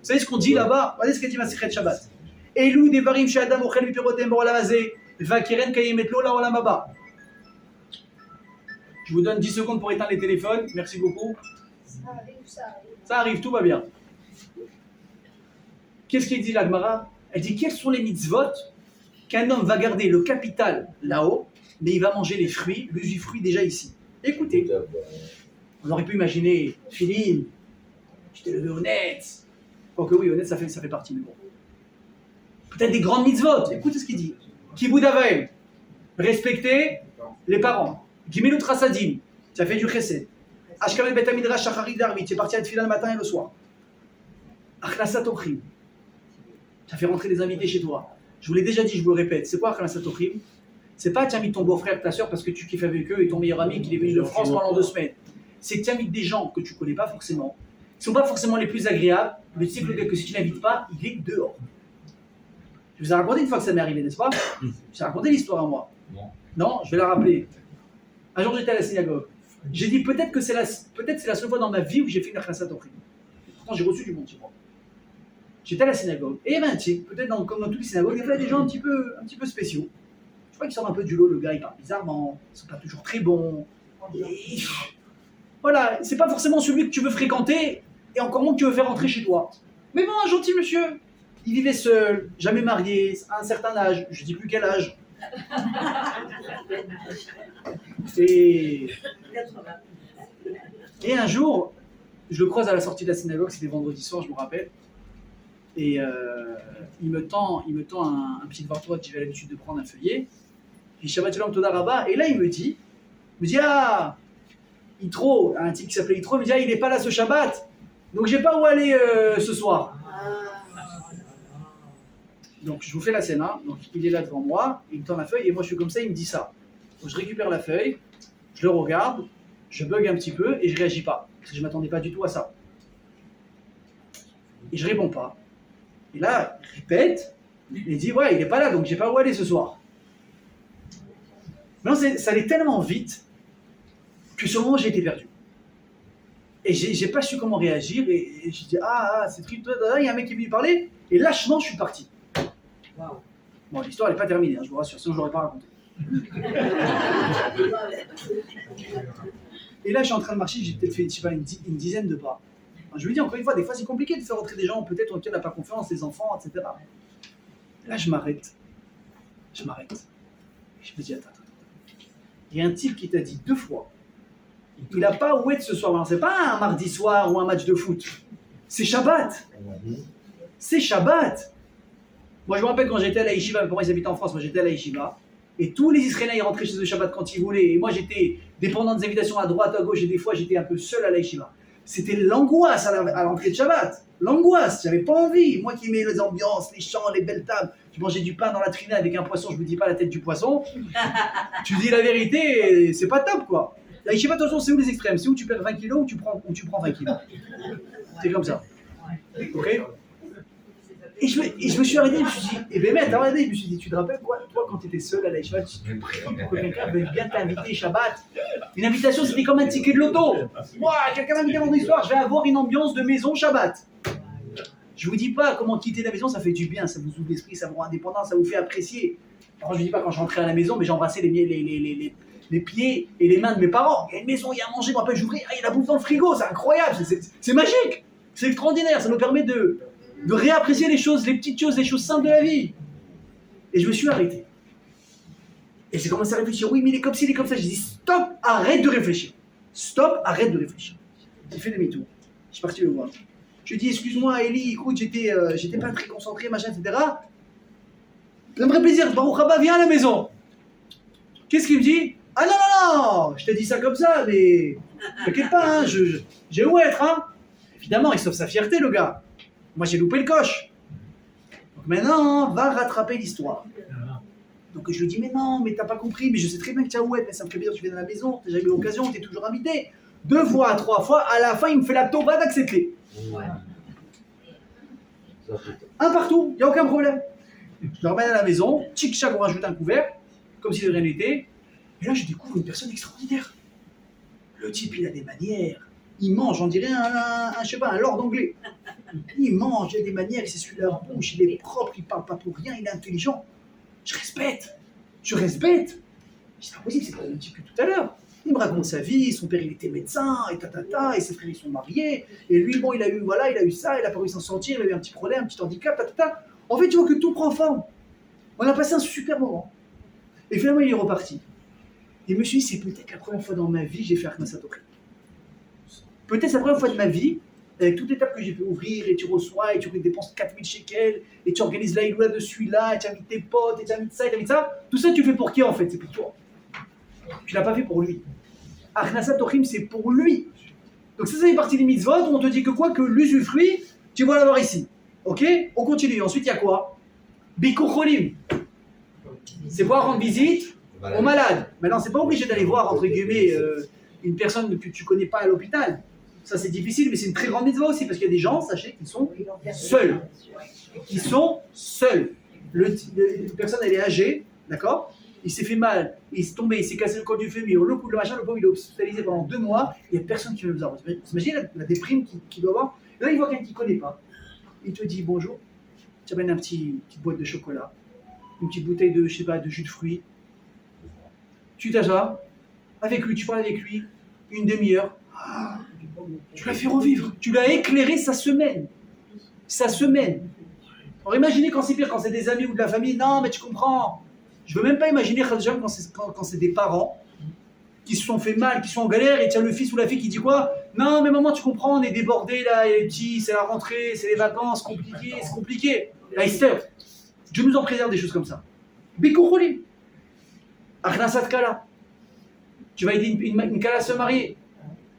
S1: savez ce qu'on dit là-bas? Regardez ce qu'a dit Masichet Shabbat. Elou devarim she'adam ochel mipirotem ba'olam hazeh, va'keren kayemet lo la'olam haba. Je vous donne 10 secondes pour éteindre les téléphones. Merci beaucoup. Ça arrive, tout va bien. Qu'est-ce qu'il dit la Gemara? Elle dit quels sont les mitzvot qu'un homme va garder le capital là-haut mais il va manger les fruits, l'usufruit déjà ici. Écoutez, on aurait pu imaginer, Philippe, tu t'es levé honnête. Quoique oui, honnête, ça fait partie, mais bon. Peut-être des grandes mitzvot. Écoutez ce qu'il dit. Kibboud Avaim, respecter les parents. Gimelut Rasadim, ça fait du chesed. Ashkamet Bet Midrash Shacharit Darvit, c'est parti à Tfilah le matin et le soir. Achnasat Ochim, ça fait rentrer des invités chez toi. Je vous l'ai déjà dit, je vous le répète. C'est quoi Achnasat Ochim? C'est pas tu invites ton beau-frère, ta soeur parce que tu kiffes avec eux et ton meilleur ami qui est venu de France pendant 2 semaines. C'est que tu invites des gens que tu connais pas forcément, qui sont pas forcément les plus agréables, mais tu sais que le gars que si tu n'invites pas, il est dehors. Je vous ai raconté une fois que ça m'est arrivé, n'est-ce pas? Je vous ai raconté l'histoire à moi. Non, je vais la rappeler. Un jour j'étais à la synagogue. J'ai dit peut-être que c'est la seule fois dans ma vie où j'ai fait une Achnasat Ochim. Pourtant j'ai reçu du monde chez moi. J'étais à la synagogue et il y avait un type, peut-être comme dans toutes les synagogues, il y avait des gens un petit peu spéciaux. Je crois qu'il sort un peu du lot, le gars il parle bizarrement, ils sont pas toujours très bons. Et voilà, c'est pas forcément celui que tu veux fréquenter et encore moins que tu veux faire rentrer chez toi. Mais bon, un gentil monsieur, il vivait seul, jamais marié, à un certain âge, je dis plus quel âge. Et un jour, je le croise à la sortie de la synagogue, c'était vendredi soir, je me rappelle. Et il me tend un petit vartoit que j'avais l'habitude de prendre un feuillet. Et Shabbat Shalom Toda Rabba. Et là, il me dit ah, Yitro, un type qui s'appelait Yitro, il me dit ah, il n'est pas là ce Shabbat, donc j'ai pas où aller ce soir. Donc je vous fais la scène, hein. Donc il est là devant moi, il me tend la feuille et moi je suis comme ça, il me dit ça. Donc je récupère la feuille, je le regarde, je bug un petit peu et je réagis pas, parce que je m'attendais pas du tout à ça. Et je réponds pas. Et là, il répète, il dit ouais, il n'est pas là, donc j'ai pas où aller ce soir. Mais non, ça allait tellement vite que sur le moment j'ai été perdu. Et j'ai pas su comment réagir et j'ai dit c'est triste, il y a un mec qui est venu parler et lâchement je suis parti. Wow. Bon, l'histoire n'est pas terminée, hein, je vous rassure, sinon je l'aurais pas raconté. Et là je suis en train de marcher, j'ai peut-être fait je sais pas, une dizaine de pas. Enfin, je vous dis encore une fois, des fois c'est compliqué de faire rentrer des gens peut-être auxquels on n'a pas confiance, des enfants, etc. Là je m'arrête. Je me dis attends. Il y a un type qui t'a dit 2 fois. Il n'a pas où être ce soir. Alors, c'est pas un mardi soir ou un match de foot. C'est Shabbat. C'est Shabbat. Moi, je me rappelle quand j'étais à la Yeshiva, pour moi, ils habitent en France, moi j'étais à la Yeshiva, et tous les Israéliens, ils rentraient chez eux Shabbat quand ils voulaient, et moi j'étais dépendant des invitations à droite, à gauche, et des fois j'étais un peu seul à la Yeshiva. C'était l'angoisse à l'entrée de Shabbat. L'angoisse, j'avais pas envie. Moi qui aimais les ambiances, les chants, les belles tables, je mangeais du pain dans la trina avec un poisson, je me dis pas la tête du poisson. Tu dis la vérité, c'est pas top quoi. La Yeshiva, attention, c'est où les extrêmes? C'est où tu perds 20 kilos ou tu prends 20 kilos. C'est comme ça. Ok? Et je me suis arrêté, je me suis dit, je me suis dit, tu te rappelles quoi, toi quand tu étais seul à la Yeshiva, tu pries pour que quelqu'un veuille bien t'inviter Shabbat. Une invitation, c'était comme un ticket de loto. Moi, quelqu'un m'a invité dans l'histoire, je vais avoir une ambiance de maison Shabbat. Je vous dis pas comment quitter la maison, ça fait du bien, ça vous ouvre l'esprit, ça vous rend indépendant, ça vous fait apprécier. Alors, je ne dis pas quand je rentrais à la maison, mais j'embrassais les pieds et les mains de mes parents. Il y a une maison, il y a à manger, je me rappelle, j'ouvrais, il y a la bouffe dans le frigo, c'est incroyable, c'est magique, c'est extraordinaire, ça nous permet de réapprécier les choses, les petites choses, les choses simples de la vie. Et je me suis arrêté. Et j'ai commencé à réfléchir, oui, mais il est comme ci, il est comme ça. J'ai dit, stop, arrête de réfléchir. Stop, arrête de réfléchir. J'ai fait demi-tour. Je suis parti le voir. Je lui ai dit, excuse-moi, Eli, écoute, j'étais pas très concentré, machin, etc. Ça me ferait plaisir, Baruch Haba, viens à la maison. Qu'est-ce qu'il me dit? Ah non, je t'ai dit ça comme ça, mais t'inquiète pas, hein, j'ai où être, hein. Évidemment, il sauve sa fierté, le gars. Moi, j'ai loupé le coche. Donc maintenant, va rattraper l'histoire. Donc je lui dis, mais non, mais t'as pas compris, mais je sais très bien que tu as où être, mais ça me fait plaisir, tu viens à la maison, t'as jamais eu l'occasion, t'es toujours invité. 2 fois, 3 fois, à la fin, il me fait la tova d'accepter. Ouais. Un partout, il n'y a aucun problème. Je le ramène à la maison, tchic-chac, on rajoute un couvert, comme si de rien n'était. Et là, je découvre une personne extraordinaire. Le type, il a des manières. Il mange, on dirait je sais pas, un lord anglais. Il mange, il a des manières, il s'essuie la bouche, il est propre, il parle pas pour rien, il est intelligent. Je respecte. C'est pas possible, c'est pas le même type que tout à l'heure. Il me raconte sa vie, son père il était médecin, et ses frères ils sont mariés, et lui, bon, il a eu ça, il a pas réussi à s'en sortir, il a eu un petit problème, un petit handicap, En fait, tu vois que tout prend forme. On a passé un super moment. Et finalement, il est reparti. Et je me suis dit, c'est peut-être la première fois dans ma vie que j'ai fait Akhnasat Ochim. Peut-être c'est la première fois de ma vie, avec toute l'étape que j'ai pu ouvrir, et tu reçois, et tu dépenses 4000 shekels, et tu organises la Iloula de celui-là, et tu invites tes potes, et tu invites ça, et tu invites ça. Tout ça, tu fais pour qui en fait? C'est pour toi. Tu l'as pas fait pour lui. Akhnasat Ochim, c'est pour lui. Donc ça fait partie des mitzvot où on te dit que quoi? Que l'usufruit, tu vas l'avoir ici. Ok? On continue. Ensuite, il y a quoi? Bikur Cholim. C'est voir rendre visite aux malades. Maintenant, c'est pas obligé d'aller voir, entre guillemets, une personne que tu connais pas à l'hôpital. Ça, c'est difficile, mais c'est une très grande mitzvah aussi, parce qu'il y a des gens, sachez, qui sont seuls. Qui sont seuls. Une personne, elle est âgée, d'accord? Il s'est fait mal, il s'est tombé, il s'est cassé le col du fémur, le cou, le machin, le pauvre, il est hospitalisé pendant 2 mois, il n'y a personne qui veut nous avoir. Vous imaginez la déprime qu'il doit avoir? Et là, il voit quelqu'un qu'il ne connaît pas. Il te dit bonjour, tu amènes une petite boîte de chocolat, une petite bouteille de, je sais pas, de jus de fruits. Tu t'assois avec lui, tu parles avec lui, une demi-heure. Tu l'as fait revivre, tu l'as éclairé sa semaine. Sa semaine. Alors imaginez quand c'est pire, quand c'est des amis ou de la famille, non mais tu comprends. Je veux même pas imaginer quand c'est des parents qui se sont fait mal, qui sont en galère, et tiens le fils ou la fille qui dit quoi? Non mais maman tu comprends, on est débordés là, et les petits, c'est la rentrée, c'est les vacances, c'est compliqué. La Esther, Dieu nous en préserve des choses comme ça. Bikouchouli, Akhnasat Kala. Tu vas aider une Kala à se marier.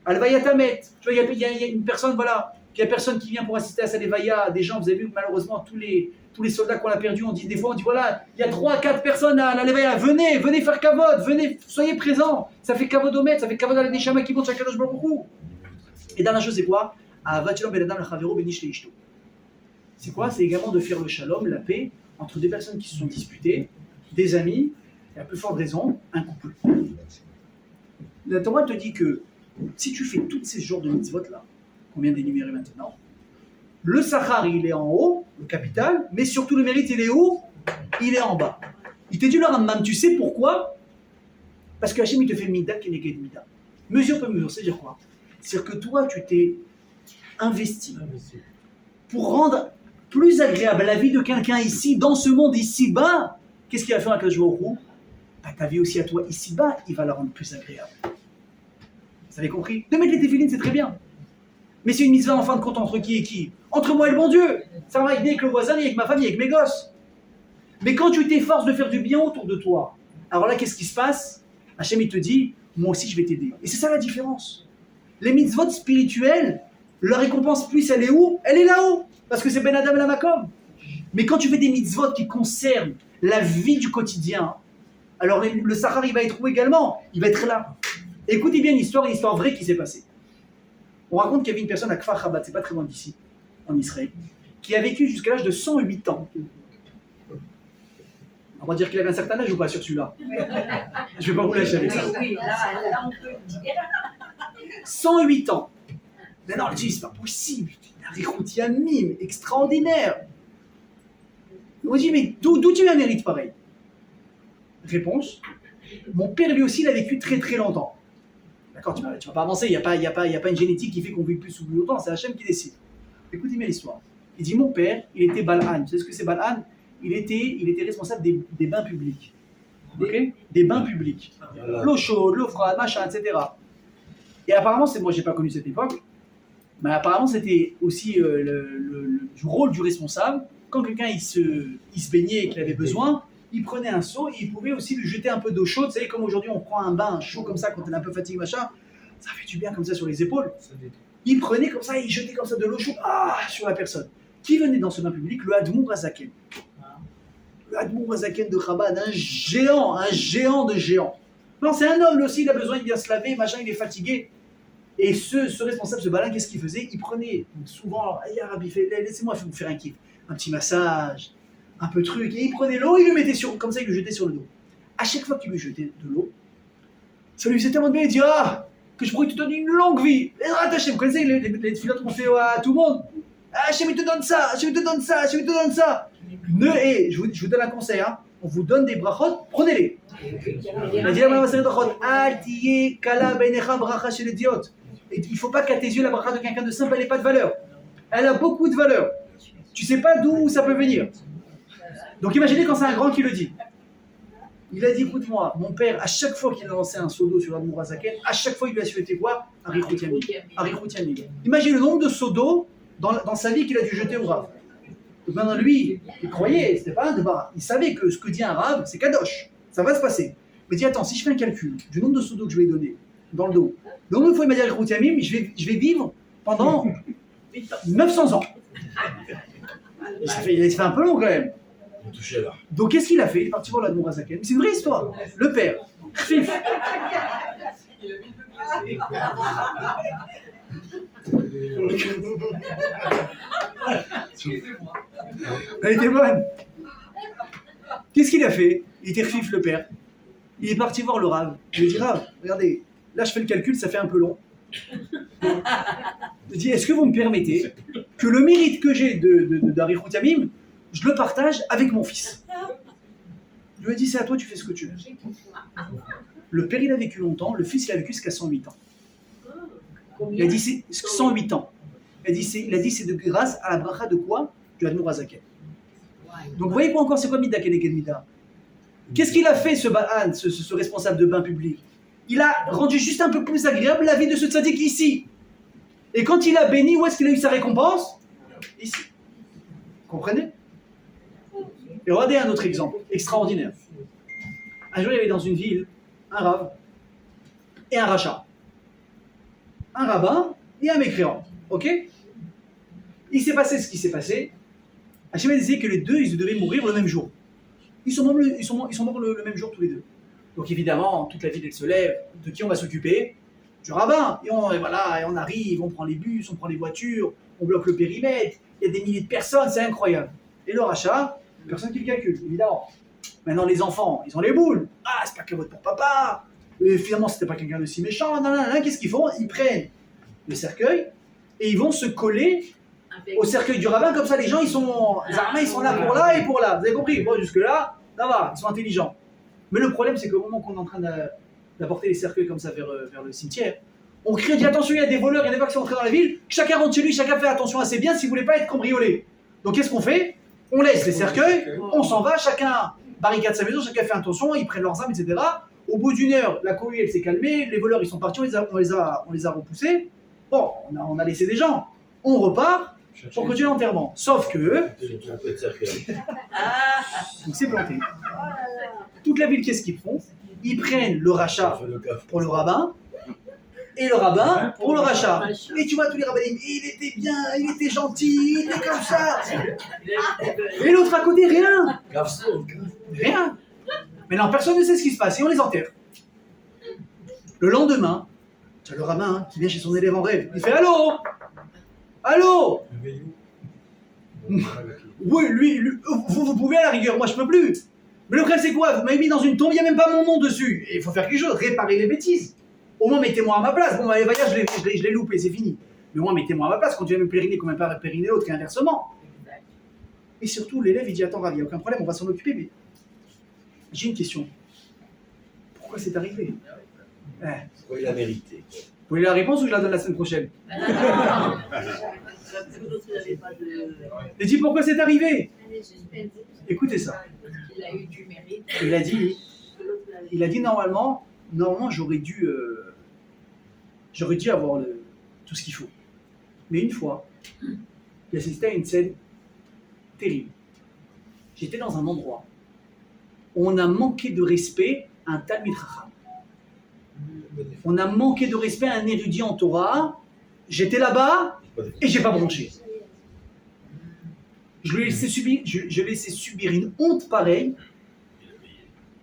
S1: Alvayatamet. Tu vois, il y a une personne, voilà, il y a personne qui vient pour assister à sa levaya. Des gens, vous avez vu malheureusement tous les soldats qu'on a perdus, des fois on dit voilà, il y a 3-4 personnes à la levaya, venez faire kavod, venez, soyez présents. Ça fait kavod au maître, ça fait kavod à la neshama qui monte chaque Kadosh Baruch Hu. Et dernière chose, c'est quoi? C'est quoi? C'est également de faire le shalom, la paix, entre des personnes qui se sont disputées, des amis, et à plus forte raison, un couple. La Torah te dit que si tu fais tous ces genres de mitzvot-là, qu'on vient d'énumérer maintenant, le Sachar, il est en haut, le capital, mais surtout le mérite, il est où? Il est en bas. Il te dit le Rambam, tu sais pourquoi? Parce que Hachem, il te fait mida qui n'est qu'une mida. Mesure par mesure, c'est-à-dire quoi? C'est-à-dire que toi, tu t'es investi pour rendre plus agréable la vie de quelqu'un ici, dans ce monde ici-bas. Qu'est-ce qu'il va faire avec le Baruch Hu? Ta vie aussi à toi ici-bas, il va la rendre plus agréable. Vous avez compris? De mettre les téfilines, c'est très bien. Mais c'est une mitzvah en fin de compte entre qui et qui? Entre moi et le bon Dieu. Ça va aider avec le voisin, avec ma famille, avec mes gosses. Mais quand tu t'efforces de faire du bien autour de toi, alors là, qu'est-ce qui se passe? Hachem, il te dit, moi aussi, je vais t'aider. Et c'est ça la différence. Les mitzvot spirituels, la récompense plus, elle est où? Elle est là-haut. Parce que c'est Ben Adam la Makom. Mais quand tu fais des mitzvot qui concernent la vie du quotidien, alors le Sahar, il va être où également? Il va être là. Écoutez bien une histoire vraie qui s'est passée. On raconte qu'il y avait une personne à Kfar Chabad, c'est pas très loin d'ici, en Israël, qui a vécu jusqu'à l'âge de 108 ans. On va dire qu'il avait un certain âge ou pas sur celui-là? Je vais pas vous lâcher avec ça.
S3: Oui, là, on peut le dire.
S1: 108 ans. Mais non, c'est pas possible. Il a un réchouti à mime extraordinaire. On dit, mais d'où tu as un mérite pareil? Réponse, mon père lui aussi l'a vécu très très longtemps. D'accord, tu vas pas avancer, il n'y a pas une génétique qui fait qu'on vit plus ou plus longtemps, c'est Hachem qui décide. Écoutez bien l'histoire. Il dit, mon père, il était Bal'an. Vous savez ce que c'est Bal'an? Il était responsable des bains publics. Ok? Des bains publics. L'eau chaude, l'eau froide, machin, etc. Et apparemment, moi j'ai pas connu cette époque, mais apparemment c'était aussi le rôle du responsable. Quand quelqu'un il se baignait et qu'il avait besoin, il prenait un seau et il pouvait aussi lui jeter un peu d'eau chaude. Vous savez, comme aujourd'hui on prend un bain chaud comme ça quand on est un peu fatigué, machin, ça fait du bien comme ça sur les épaules. Il prenait comme ça et il jetait comme ça de l'eau chaude sur la personne. Qui venait dans ce bain public? Le Admour Azaken. Le Admour Azaken de Chabad, un géant de géant. Non, c'est un homme, lui aussi, il a besoin, il vient se laver, machin, il est fatigué. Et ce responsable, ce balin, qu'est-ce qu'il faisait? Il prenait souvent, Rabbi, laissez-moi vous faire un kiff, un petit massage, un peu truc, et il prenait l'eau, il lui mettait comme ça, il lui jetait sur le dos. À chaque fois qu'il lui jetait de l'eau, ça lui faisait tellement de bien, il dit que je pourrais te donner une longue vie. Et Hachem, vous connaissez les filotes qu'on fait à tout le monde? Hachem, il te donne ça, Hachem, il te donne ça, Hachem, il te donne ça. Je vous donne un conseil, hein. On vous donne des brachot, prenez-les. Il a dit il ne faut pas qu'à tes yeux la bracha de quelqu'un de simple, elle n'ait pas de valeur. Elle a beaucoup de valeur. Tu ne sais pas d'où ça peut venir. Donc imaginez quand c'est un grand qui le dit. Il a dit, écoute-moi, mon père, à chaque fois qu'il a lancé un seau d'eau sur l'Admour Azaken, à chaque fois il lui a souhaité quoi? Arichut Yamim. Arichut Yamim. Imagine le nombre de seaux d'eau dans sa vie qu'il a dû jeter au Rav. Donc maintenant lui, il croyait, c'était pas un débat, il savait que ce que dit un Rav, c'est Kadosh, ça va se passer. Mais il dit, attends, si je fais un calcul du nombre de seaux d'eau que je vais lui donner dans le dos, le nombre de fois il m'a dit Arichut Yamim, je vais vivre pendant 900 ans. Il s'est fait un peu long quand même.
S2: On touchait là.
S1: Donc qu'est-ce qu'il a fait? Il est parti voir l'Admour Azaken. C'est une vraie histoire. Le père, Khfif. Elle était bonne. Qu'est-ce qu'il a fait? Il était Khfif le père. Il est parti voir le Rav. Il lui a dit Rav, regardez, là je fais le calcul, ça fait un peu long. Il dit, est-ce que vous me permettez que le mérite que j'ai d'Arichut Yamim, je le partage avec mon fils? Il lui a dit, c'est à toi, tu fais ce que tu veux. Le père, il a vécu longtemps, le fils, il a vécu jusqu'à 108 ans. Il a dit, c'est 108 ans. Il a dit, c'est de grâce à la bracha de quoi? Du Admour Azaken. Donc, vous voyez quoi encore, c'est quoi Mida Keneged Mida? Qu'est-ce qu'il a fait, ce Ba'an, ce responsable de bain public? Il a rendu juste un peu plus agréable la vie de ce tzaddik ici. Et quand il a béni, où est-ce qu'il a eu sa récompense? Ici. Comprenez? Et regardez un autre exemple, extraordinaire. Un jour, il y avait dans une ville un Rav et un rachat. Un rabbin et un mécréant. Ok? Il s'est passé ce qui s'est passé. Hachem disait que les deux, ils devaient mourir le même jour. Ils sont morts le même jour tous les deux. Donc évidemment, toute la ville, elle se lève. De qui on va s'occuper? Du rabbin. Et on arrive, on prend les bus, on prend les voitures, on bloque le périmètre. Il y a des milliers de personnes, c'est incroyable. Et le rachat, personne qui le calcule, évidemment. Maintenant, les enfants, ils ont les boules. Ah, c'est pas que vote pour papa. Et finalement, c'était pas quelqu'un de si méchant. Qu'est-ce qu'ils font? Ils prennent le cercueil et ils vont se coller au cercueil du rabbin. Comme ça, les gens, les armés, ils sont là pour là et pour là. Vous avez compris? Bon, jusque-là, ça va, ils sont intelligents. Mais le problème, c'est qu'au moment qu'on est en train d'apporter les cercueils comme ça vers le cimetière, on crie, on dit attention, il y a des voleurs, il y a des vagues qui sont entrés dans la ville. Chacun rentre chez lui, chacun fait attention à ses biens si vous voulez pas être cambriolé. Donc, qu'est-ce qu'on fait? On laisse les cercueils, on s'en va, chacun barricade sa maison, chacun fait attention, ils prennent leurs armes, etc. Au bout d'une heure, la cohue elle s'est calmée, les voleurs ils sont partis, on les a repoussés. Bon, on a laissé des gens. On repart pour continuer l'enterrement. Sauf que. Il s'est planté. Toute la ville, qu'est-ce qu'ils font? Ils prennent le rachat pour le rabbin et le rabbin pour le rachat. Et tu vois tous les rabbins, il était bien, il était gentil, il était comme ça. Et l'autre à côté, rien. Rien. Mais non, personne ne sait ce qui se passe et on les enterre. Le lendemain, tu as le rabbin qui vient chez son élève en rêve. Il fait allô? Allô? Oui, lui, vous pouvez à la rigueur, moi je peux plus. Mais le problème c'est quoi? Vous m'avez mis dans une tombe, il n'y a même pas mon nom dessus. Et il faut faire quelque chose, réparer les bêtises. Au moins mettez-moi à ma place. Bon, les voyages, je l'ai loupé, c'est fini. Mais au moins mettez-moi à ma place. Quand tu viens me périner, qu'on ne pas périner l'autre, qu'inversement. Et surtout, l'élève, il dit attends, Rav, il n'y a aucun problème, on va s'en occuper. Mais j'ai une question. Pourquoi c'est arrivé?
S2: Pourquoi il a mérité?
S1: Vous voulez la réponse ou je la donne la semaine prochaine? Et dis pourquoi c'est arrivé? Écoutez ça.
S5: Il a eu du mérite.
S1: Il a dit normalement j'aurais dû avoir tout ce qu'il faut. Mais une fois, il assistait à une scène terrible. J'étais dans un endroit où on a manqué de respect à un Talmid Chacham. On a manqué de respect à un érudit en Torah. J'étais là-bas et j'ai pas bronché. Je l'ai laissé subir une honte pareille.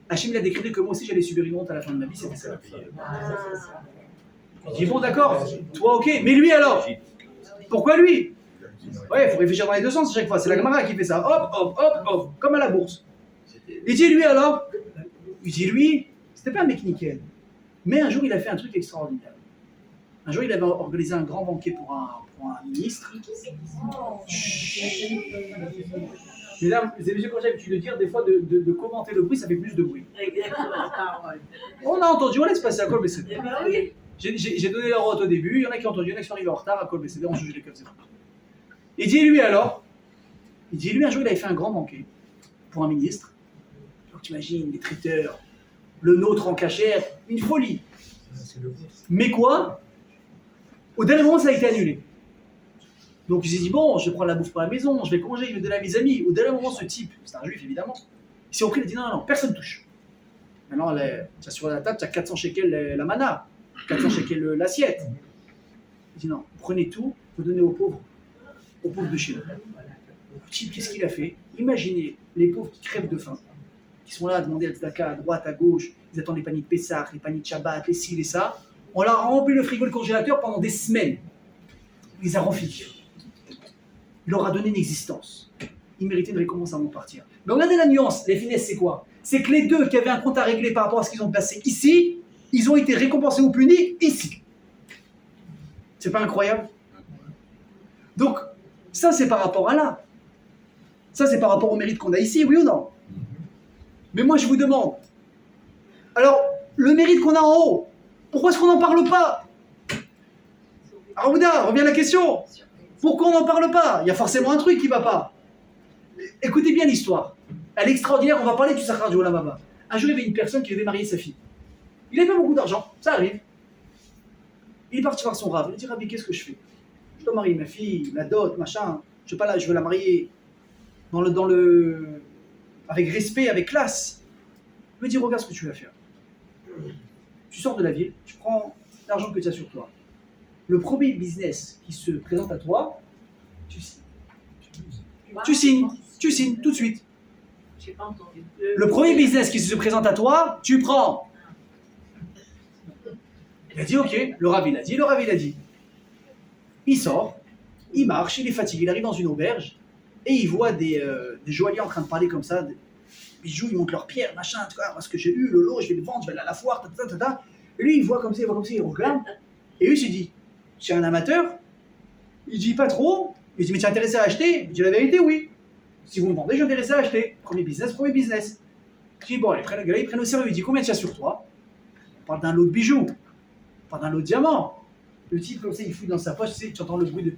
S1: Hachem l'a décrété que moi aussi j'allais subir une honte à la fin de ma vie, c'était ça. Je dis bon d'accord, toi ok, mais lui alors? Pourquoi lui? Ouais, il faut réfléchir dans les deux sens à chaque fois, c'est la Gemara qui fait ça, hop, hop, hop, hop, comme à la bourse. Et dis lui alors? Il dit lui, c'était pas un mec nickel, mais un jour il a fait un truc extraordinaire. Un jour il avait organisé un grand banquet pour un ministre. Mesdames et messieurs, quand j'ai l'habitude de dire, des fois de commenter le bruit, ça fait plus de bruit. On a entendu, on laisse passer à Kol BCD. J'ai donné la route au début, il y en a qui ont entendu, il y en a qui sont arrivés en retard à Kol BCD, on juge les cas. Il dit lui alors, un jour il avait fait un grand banquet pour un ministre. Alors t'imagines, les traiteurs, le nôtre en cachette, une folie. Mais quoi? Au dernier moment, ça a été annulé. Donc il s'est dit, bon, je vais prendre la bouffe pour la maison, je vais congé, je vais donner à mes amis. Au dernier moment, ce type, c'est un juif évidemment, il s'est repris, il a dit, non, personne touche. Maintenant, tu as sur la table, tu as 400 shekels la mana, 400 shekels l'assiette. Il dit, non, prenez tout, vous donnez aux pauvres de chez nous. Le type, qu'est-ce qu'il a fait? Imaginez les pauvres qui crèvent de faim, qui sont là à demander à tzedaka, à droite, à gauche, ils attendent les paniers de Pessah, les paniers de Shabbat, les ci, les ça. On leur a rempli le frigo, le congélateur pendant des semaines. Il les a remplis. Il leur a donné une existence. Ils méritaient une récompense avant de partir. Mais regardez la nuance, les finesses, c'est quoi? C'est que les deux qui avaient un compte à régler par rapport à ce qu'ils ont placé ici, ils ont été récompensés ou punis ici. C'est pas incroyable? Donc, ça c'est par rapport à là. Ça c'est par rapport au mérite qu'on a ici, oui ou non? Mais moi je vous demande, alors, le mérite qu'on a en haut, pourquoi est-ce qu'on n'en parle pas? Arouda, revient à la question. Pourquoi on n'en parle pas? Il y a forcément un truc qui ne va pas. Écoutez bien l'histoire. Elle est extraordinaire, on va parler du Sachar du Olam Haba. Un jour, il y avait une personne qui devait marier sa fille. Il n'avait pas beaucoup d'argent, ça arrive. Il est parti voir son rave. Il a dit, Rabbi, qu'est-ce que je fais? Je dois marier ma fille, la dot, machin. Je sais pas là, je veux la marier avec respect, avec classe. Il me dit, regarde ce que tu vas faire. Tu sors de la ville, tu prends l'argent que tu as sur toi. Le premier business qui se présente à toi, tu signes. Tu signes tout de suite.
S5: J'ai pas entendu.
S1: Le premier business qui se présente à toi, tu prends. Il a dit ok, le rabbin a dit. Il sort, il marche, il est fatigué, il arrive dans une auberge et il voit des joailliers en train de parler comme ça. Des bijoux, ils montent leurs pierres, machin, tu vois, parce que j'ai eu le lot, je vais le vendre, je vais aller à la foire, ta. Et lui, il voit comme ça, il regarde. Et lui, il s'est dit, c'est un amateur. Il dit pas trop. Il dit, mais tu es intéressé à acheter? Il dit la vérité, oui. Si vous me vendez, je suis intéressé à acheter. Premier business. Je dis, bon, ils prennent au sérieux. Il dit, combien tu as sur toi? On parle d'un lot de bijoux. On parle d'un lot de diamants. Le type, comme ça, il fouille dans sa poche, tu entends le bruit de...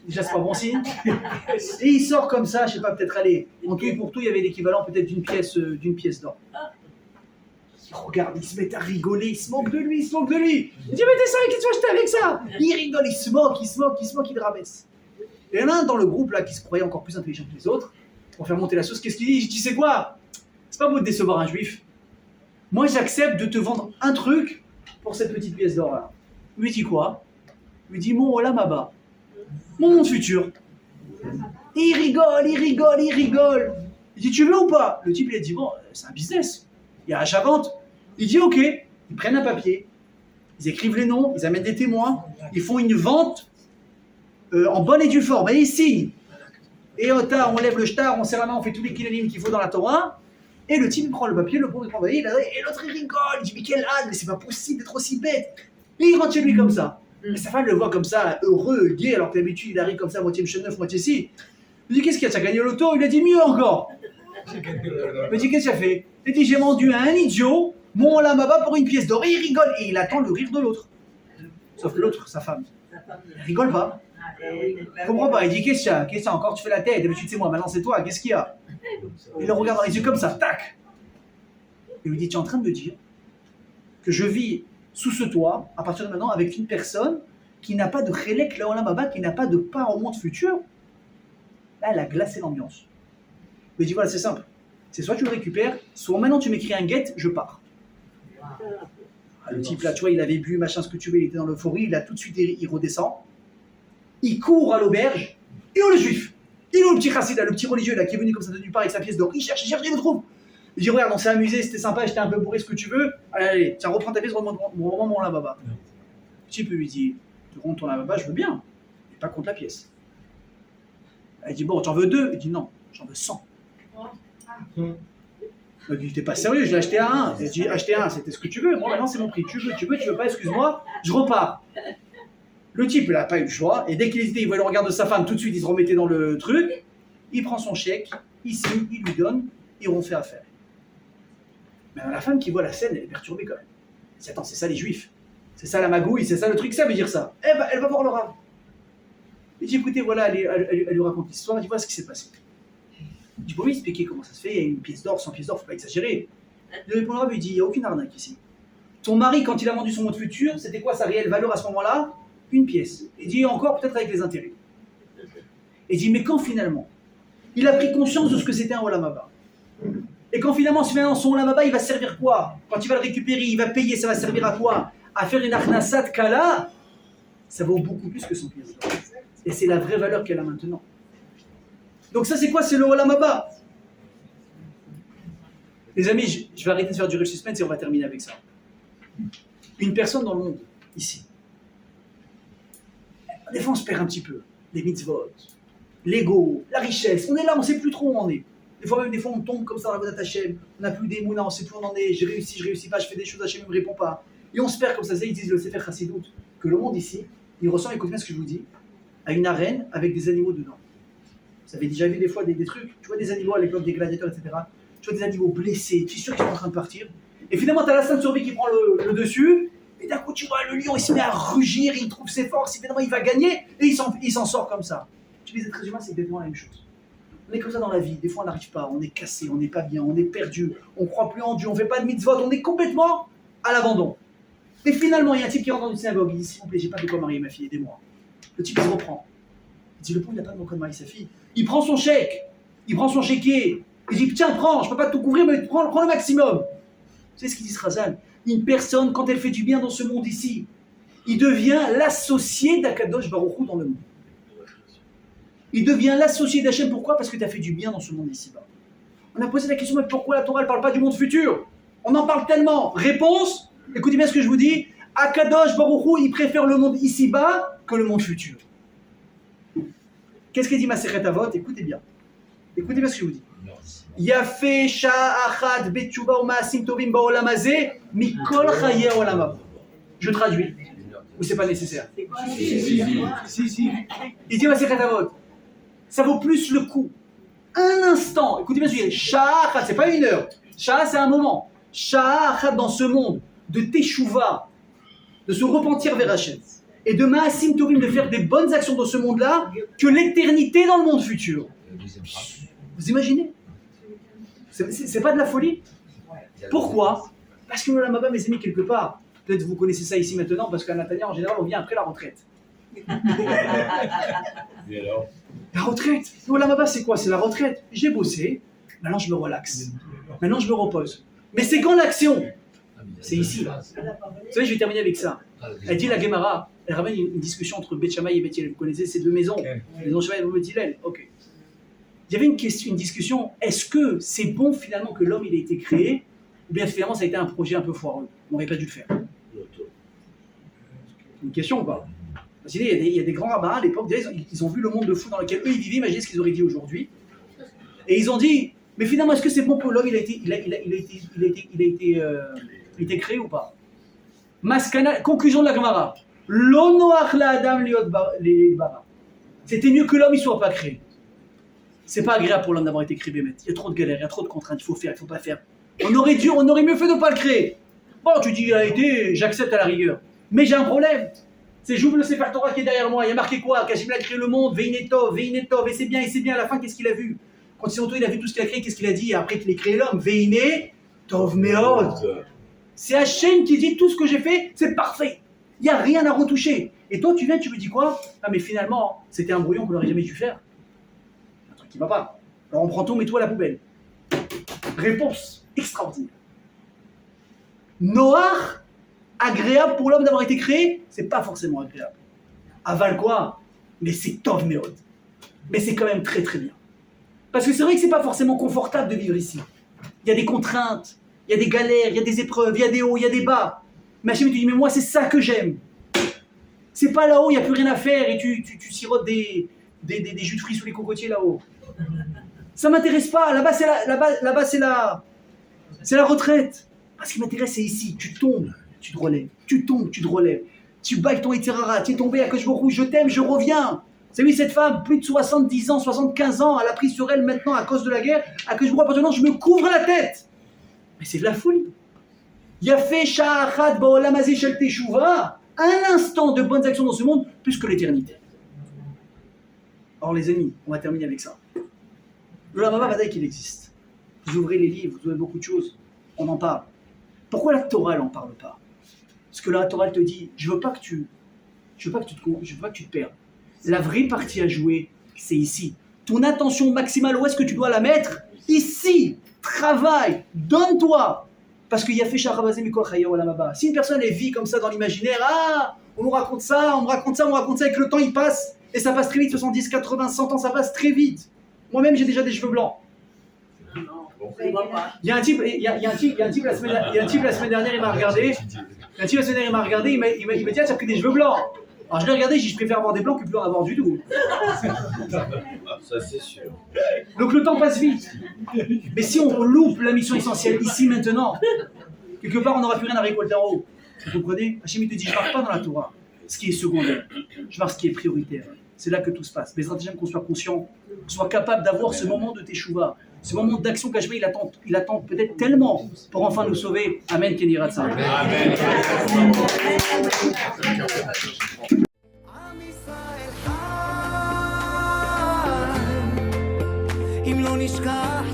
S1: Déjà, c'est pas bon signe. Et il sort comme ça, je sais pas, peut-être aller. En tout et pour tout, il y avait l'équivalent peut-être d'une pièce d'or. Il regarde, il se met à rigoler, il se moque de lui. Il dit, mais t'es sérieux, qu'est-ce que tu vas acheter avec ça? Il rigole, il se moque, il rabaisse. Et il y en a un dans le groupe là qui se croyait encore plus intelligent que les autres, pour faire monter la sauce, qu'est-ce qu'il dit? Je dis, c'est quoi? C'est pas beau de décevoir un juif. Moi, j'accepte de te vendre un truc pour cette petite pièce d'or là. Il lui dit quoi? Il lui dit, mon Olam Haba, mon monde futur. Et il rigole. Il dit, tu veux ou pas? Le type, il a dit, bon, c'est un business. Il y a achat-vente. Il dit, ok. Ils prennent un papier, ils écrivent les noms, ils amènent des témoins, ils font une vente en bonne et due forme. Et ils signent. Et on lève le shtar, on serre la main, on fait tous les kilonim qu'il faut dans la Torah. Et le type prend le papier, le pauvre il prend le papier, et l'autre il rigole. Il dit, mais quel âne, mais c'est pas possible d'être aussi bête. Et il rentre chez lui comme ça. Et sa femme le voit comme ça, heureux, gai, alors que d'habitude il arrive comme ça, moitié M9, moitié ci. Il dit, qu'est-ce qu'il y a? Tu as gagné l'auto? Il a dit, mieux encore. Il me dit, qu'est-ce que tu as fait? Il dit, j'ai vendu à un idiot mon Olam Haba pour une pièce d'or. Et il rigole, et il attend le rire de l'autre. Sauf que l'autre, sa femme, il rigole pas. Il comprend pas, il dit, qu'est-ce qu'il y a encore? Tu fais la tête, d'habitude c'est moi, maintenant c'est toi, qu'est-ce qu'il y a? Il le regarde dans les yeux comme ça, tac. Il lui dit, tu es en train de me dire que je vis sous ce toit, à partir de maintenant, avec une personne qui n'a pas de chélek la Olam Haba, qui n'a pas de part au monde futur? Là, elle a glacé l'ambiance. Il lui dit, voilà, c'est simple. C'est soit tu le récupères, soit maintenant tu m'écris un get, je pars. Ah, le type là, tu vois, il avait bu, machin, ce que tu veux, il était dans l'euphorie, il a tout de suite, il redescend. Il court à l'auberge, et oh le juif, il est où le petit chassid là, le petit religieux là, qui est venu comme ça de nulle part avec sa pièce d'or, il cherche, il le trouve. Il dit, regarde, on s'est amusé, c'était sympa, j'étais un peu bourré, ce que tu veux, allez, tiens, reprends ta pièce, remonte mon lavaba. Le type lui dit, tu rentres ton lavaba, je veux bien, mais pas contre la pièce. Il dit, bon, tu en veux 2? Il dit, non, j'en veux 100. Il dit, t'es pas sérieux, je l'ai acheté à 1. Il dit, acheter 1, c'était ce que tu veux, moi maintenant c'est mon prix, tu veux pas, excuse-moi, je repars. Le type, il n'a pas eu le choix, et dès qu'il hésitait, il voyait le regard de sa femme, tout de suite, il se remettait dans le truc, il prend son chèque, il signe, il lui donne, ils ont fait affaire. Mais la femme qui voit la scène, elle est perturbée quand même. Elle dit, attends, c'est ça les juifs, c'est ça la magouille, c'est ça le truc, ça veut dire ça. Elle va voir le rave. Il dit, écoutez, voilà, elle lui raconte l'histoire, elle dit, voilà ce qui s'est passé. Je peux lui expliquer comment ça se fait, une pièce d'or, 100 pièces d'or, faut pas exagérer. Il répond au Rav, il dit, il n'y a aucune arnaque ici. Ton mari, quand il a vendu son monde futur, c'était quoi sa réelle valeur à ce moment-là? Une pièce. Il dit, encore peut-être avec les intérêts. Et il dit, mais quand finalement, il a pris conscience de ce que c'était un Olam Haba. Et quand finalement son Olam Haba, il va servir quoi? Quand il va le récupérer, il va payer, ça va servir à quoi? À faire une Achnasat Kala, ça vaut beaucoup plus que 100 pièces d'or. Et c'est la vraie valeur qu'elle a maintenant. Donc ça c'est quoi? C'est le Olam Haba. Les amis, je vais arrêter de faire durer le suspense et on va terminer avec ça. Une personne dans le monde, ici, des fois on se perd un petit peu. Les mitzvot, l'ego, la richesse, on est là, on ne sait plus trop où on est. Des fois on tombe comme ça dans la voie d'Hachem, on n'a plus d'émouna, on ne sait plus où on en est, je réussis pas, je fais des choses, Hachem ne me répond pas. Et on se perd comme ça, ils disent le Sefer Chassidout, que le monde ici, il ressemble, écoutez bien ce que je vous dis, à une arène avec des animaux dedans. Vous avez déjà vu des fois des trucs, tu vois des animaux à l'époque des gladiateurs, etc. Tu vois des animaux blessés, tu es sûr qu'ils sont en train de partir. Et finalement, tu as la sainte survie qui prend le dessus, et d'un coup, tu vois le lion, il se met à rugir, il trouve ses forces, évidemment, il va gagner, et il s'en sort comme ça. Tu dis, les êtres humains, c'est exactement la même chose. On est comme ça dans la vie, des fois on n'arrive pas, on est cassé, on n'est pas bien, on est perdu, on ne croit plus en Dieu, on ne fait pas de mitzvot, on est complètement à l'abandon. Et finalement, il y a un type qui rentre dans une synagogue, il dit, s'il vous plaît, j'ai pas de quoi marier ma fille, aidez-moi. Le type, il se reprend. Il dit, le pauvre, il n'a pas de quoi marier sa fille. Il prend son chèque, il prend son chéquier, il dit, tiens, prends, je ne peux pas tout couvrir, mais prends le maximum. Vous savez ce qu'il dit, ce Razal? Une personne, quand elle fait du bien dans ce monde ici, il devient l'associé d'Akadosh Baruch Hu dans le monde. Il devient l'associé d'Hachem. Pourquoi? Parce que tu as fait du bien dans ce monde ici-bas. On a posé la question, mais pourquoi la Torah ne parle pas du monde futur? On en parle tellement. Réponse, écoutez bien ce que je vous dis, Akadosh Baruch Hu, il préfère le monde ici-bas que le monde futur. Qu'est-ce qu'il dit Masechet Avot? Écoutez bien. Écoutez bien ce que je vous dis. Yafé sha'achad betchuva u'ma'asim tovim ba'olam hazeh mikol chayei ha'olam haba. Je traduis. Ou c'est pas nécessaire? Si. Il dit Masechet Avot. Ça vaut plus le coup. Un instant. Écoutez bien ce que je dis. Sha'achad, c'est pas une heure. Sha'a, c'est un moment. Sha'achad dans ce monde de teshuva, de se repentir vers Hachem, et de ma'asim tovim, de faire des bonnes actions dans ce monde-là, que l'éternité dans le monde futur. Vous imaginez? C'est pas de la folie? Pourquoi? Parce que l'Olam Haba, mes amis, quelque part, peut-être vous connaissez ça ici maintenant, parce qu'à Natania, en général, on vient après la retraite.
S4: Et alors?
S1: La retraite. L'Olam Haba, c'est quoi? C'est la retraite. J'ai bossé, maintenant je me relaxe. Maintenant je me repose. Mais c'est quand l'action? C'est ici, là. Vous savez, je vais terminer avec ça. Elle dit la Gemara, elle ramène une discussion entre Beth Shammai et Beth Hillel. Vous connaissez ces deux maisons? Les maisons Shammai et Beth Hillel. Ok. Il y avait une discussion, est-ce que c'est bon finalement que l'homme il a été créé, ou bien finalement ça a été un projet un peu foireux? On n'aurait pas dû le faire. Une question ou pas? Parce qu'il y a des grands rabbins à l'époque, ils ont vu le monde de fou dans lequel eux ils vivaient, imaginez ce qu'ils auraient dit aujourd'hui. Et ils ont dit, mais finalement est-ce que c'est bon que l'homme il a été créé ou pas? Maskana, conclusion de la Gemara. Lo noach la'adam liot bara. C'était mieux que l'homme il soit pas créé. C'est pas agréable pour l'homme d'avoir été créé bémet. Il y a trop de galères, il y a trop de contraintes, il faut faire, il faut pas faire. On aurait mieux fait de ne pas le créer. Bon, tu dis, il a été, j'accepte à la rigueur. Mais j'ai un problème. C'est j'ouvre le Sefer Torah qui est derrière moi. Il y a marqué quoi? Qu'Hachem a créé le monde, Veinetov, et c'est bien, à la fin, qu'est-ce qu'il a vu? Quand il a vu tout ce qu'il a créé, qu'est-ce qu'il a dit après qu'il ait créé l'homme? Veinetov meod. C'est Hachem qui dit tout ce que j'ai fait, c'est parfait. Il n'y a rien à retoucher. Et toi, tu viens, tu me dis quoi? Ah, mais finalement, c'était un brouillon qu'on n'aurait jamais dû faire. Qui va pas. Alors on prend tout, mets-toi à la poubelle. Réponse extraordinaire. Noach, agréable pour l'homme d'avoir été créé, c'est pas forcément agréable. Aval quoi? Mais c'est tov meod. Mais c'est quand même très très bien. Parce que c'est vrai que c'est pas forcément confortable de vivre ici. Il y a des contraintes, il y a des galères, il y a des épreuves, il y a des hauts, il y a des bas. Mais Hachem te dit, mais moi c'est ça que j'aime. C'est pas là-haut, il n'y a plus rien à faire et tu sirotes des jus de fruits sous les cocotiers là-haut. Ça m'intéresse pas. Là-bas, c'est la retraite. Ce qui m'intéresse, c'est ici. Tu tombes, tu te relèves. Tu tombes, tu te relèves. Tu bailles ton Yitzhara. Tu es tombé à Koshbourou. Je t'aime, je reviens. C'est oui, cette femme, plus de 70 ans, 75 ans, elle a pris sur elle maintenant à cause de la guerre. À Koshbourou, maintenant, je me couvre la tête. Mais c'est de la folie. Yafé sha'achad ba'olam hazeh shel teshuva. Un instant de bonnes actions dans ce monde, plus que l'éternité. Or les amis, on va terminer avec ça. Le Olam Haba, qu'il existe. Vous ouvrez les livres, vous ouvrez beaucoup de choses, on en parle. Pourquoi la Torah, elle n'en parle pas? Parce que la Torah, elle te dit, je veux pas que tu te perdes. La vraie partie à jouer, c'est ici. Ton attention maximale, où est-ce que tu dois la mettre? Ici. Travaille, donne-toi. Parce qu'il y a fait Shachabazé Mikol Chaya Olam Haba. Si une personne elle vit comme ça dans l'imaginaire, on me raconte ça, on me raconte ça, et que le temps il passe, et ça passe très vite, 70, 80, 100 ans, ça passe très vite. Moi-même, j'ai déjà des cheveux blancs. Il y a un type la semaine dernière, il m'a regardé. Il m'a dit, ah, tu as pris des cheveux blancs. Alors je l'ai regardé, j'ai dit, je préfère avoir des blancs que plus en avoir du tout.
S2: Ça, c'est sûr.
S1: Donc le temps passe vite. Mais si on loupe la mission essentielle ici, maintenant, quelque part, on n'aura plus rien à récolter en haut. Vous comprenez? Hachem, il te dit, je ne marque pas dans la Torah ce qui est secondaire. Je marque ce qui est prioritaire. C'est là que tout se passe. Mais Hachem, qu'on soit conscient, qu'on soit capable d'avoir ce moment de teshuva, ce moment d'action qu'Hachem, il attend peut-être tellement pour enfin nous sauver. Amen, Kenny Ratza.
S2: Amen.
S6: אם לא נשכח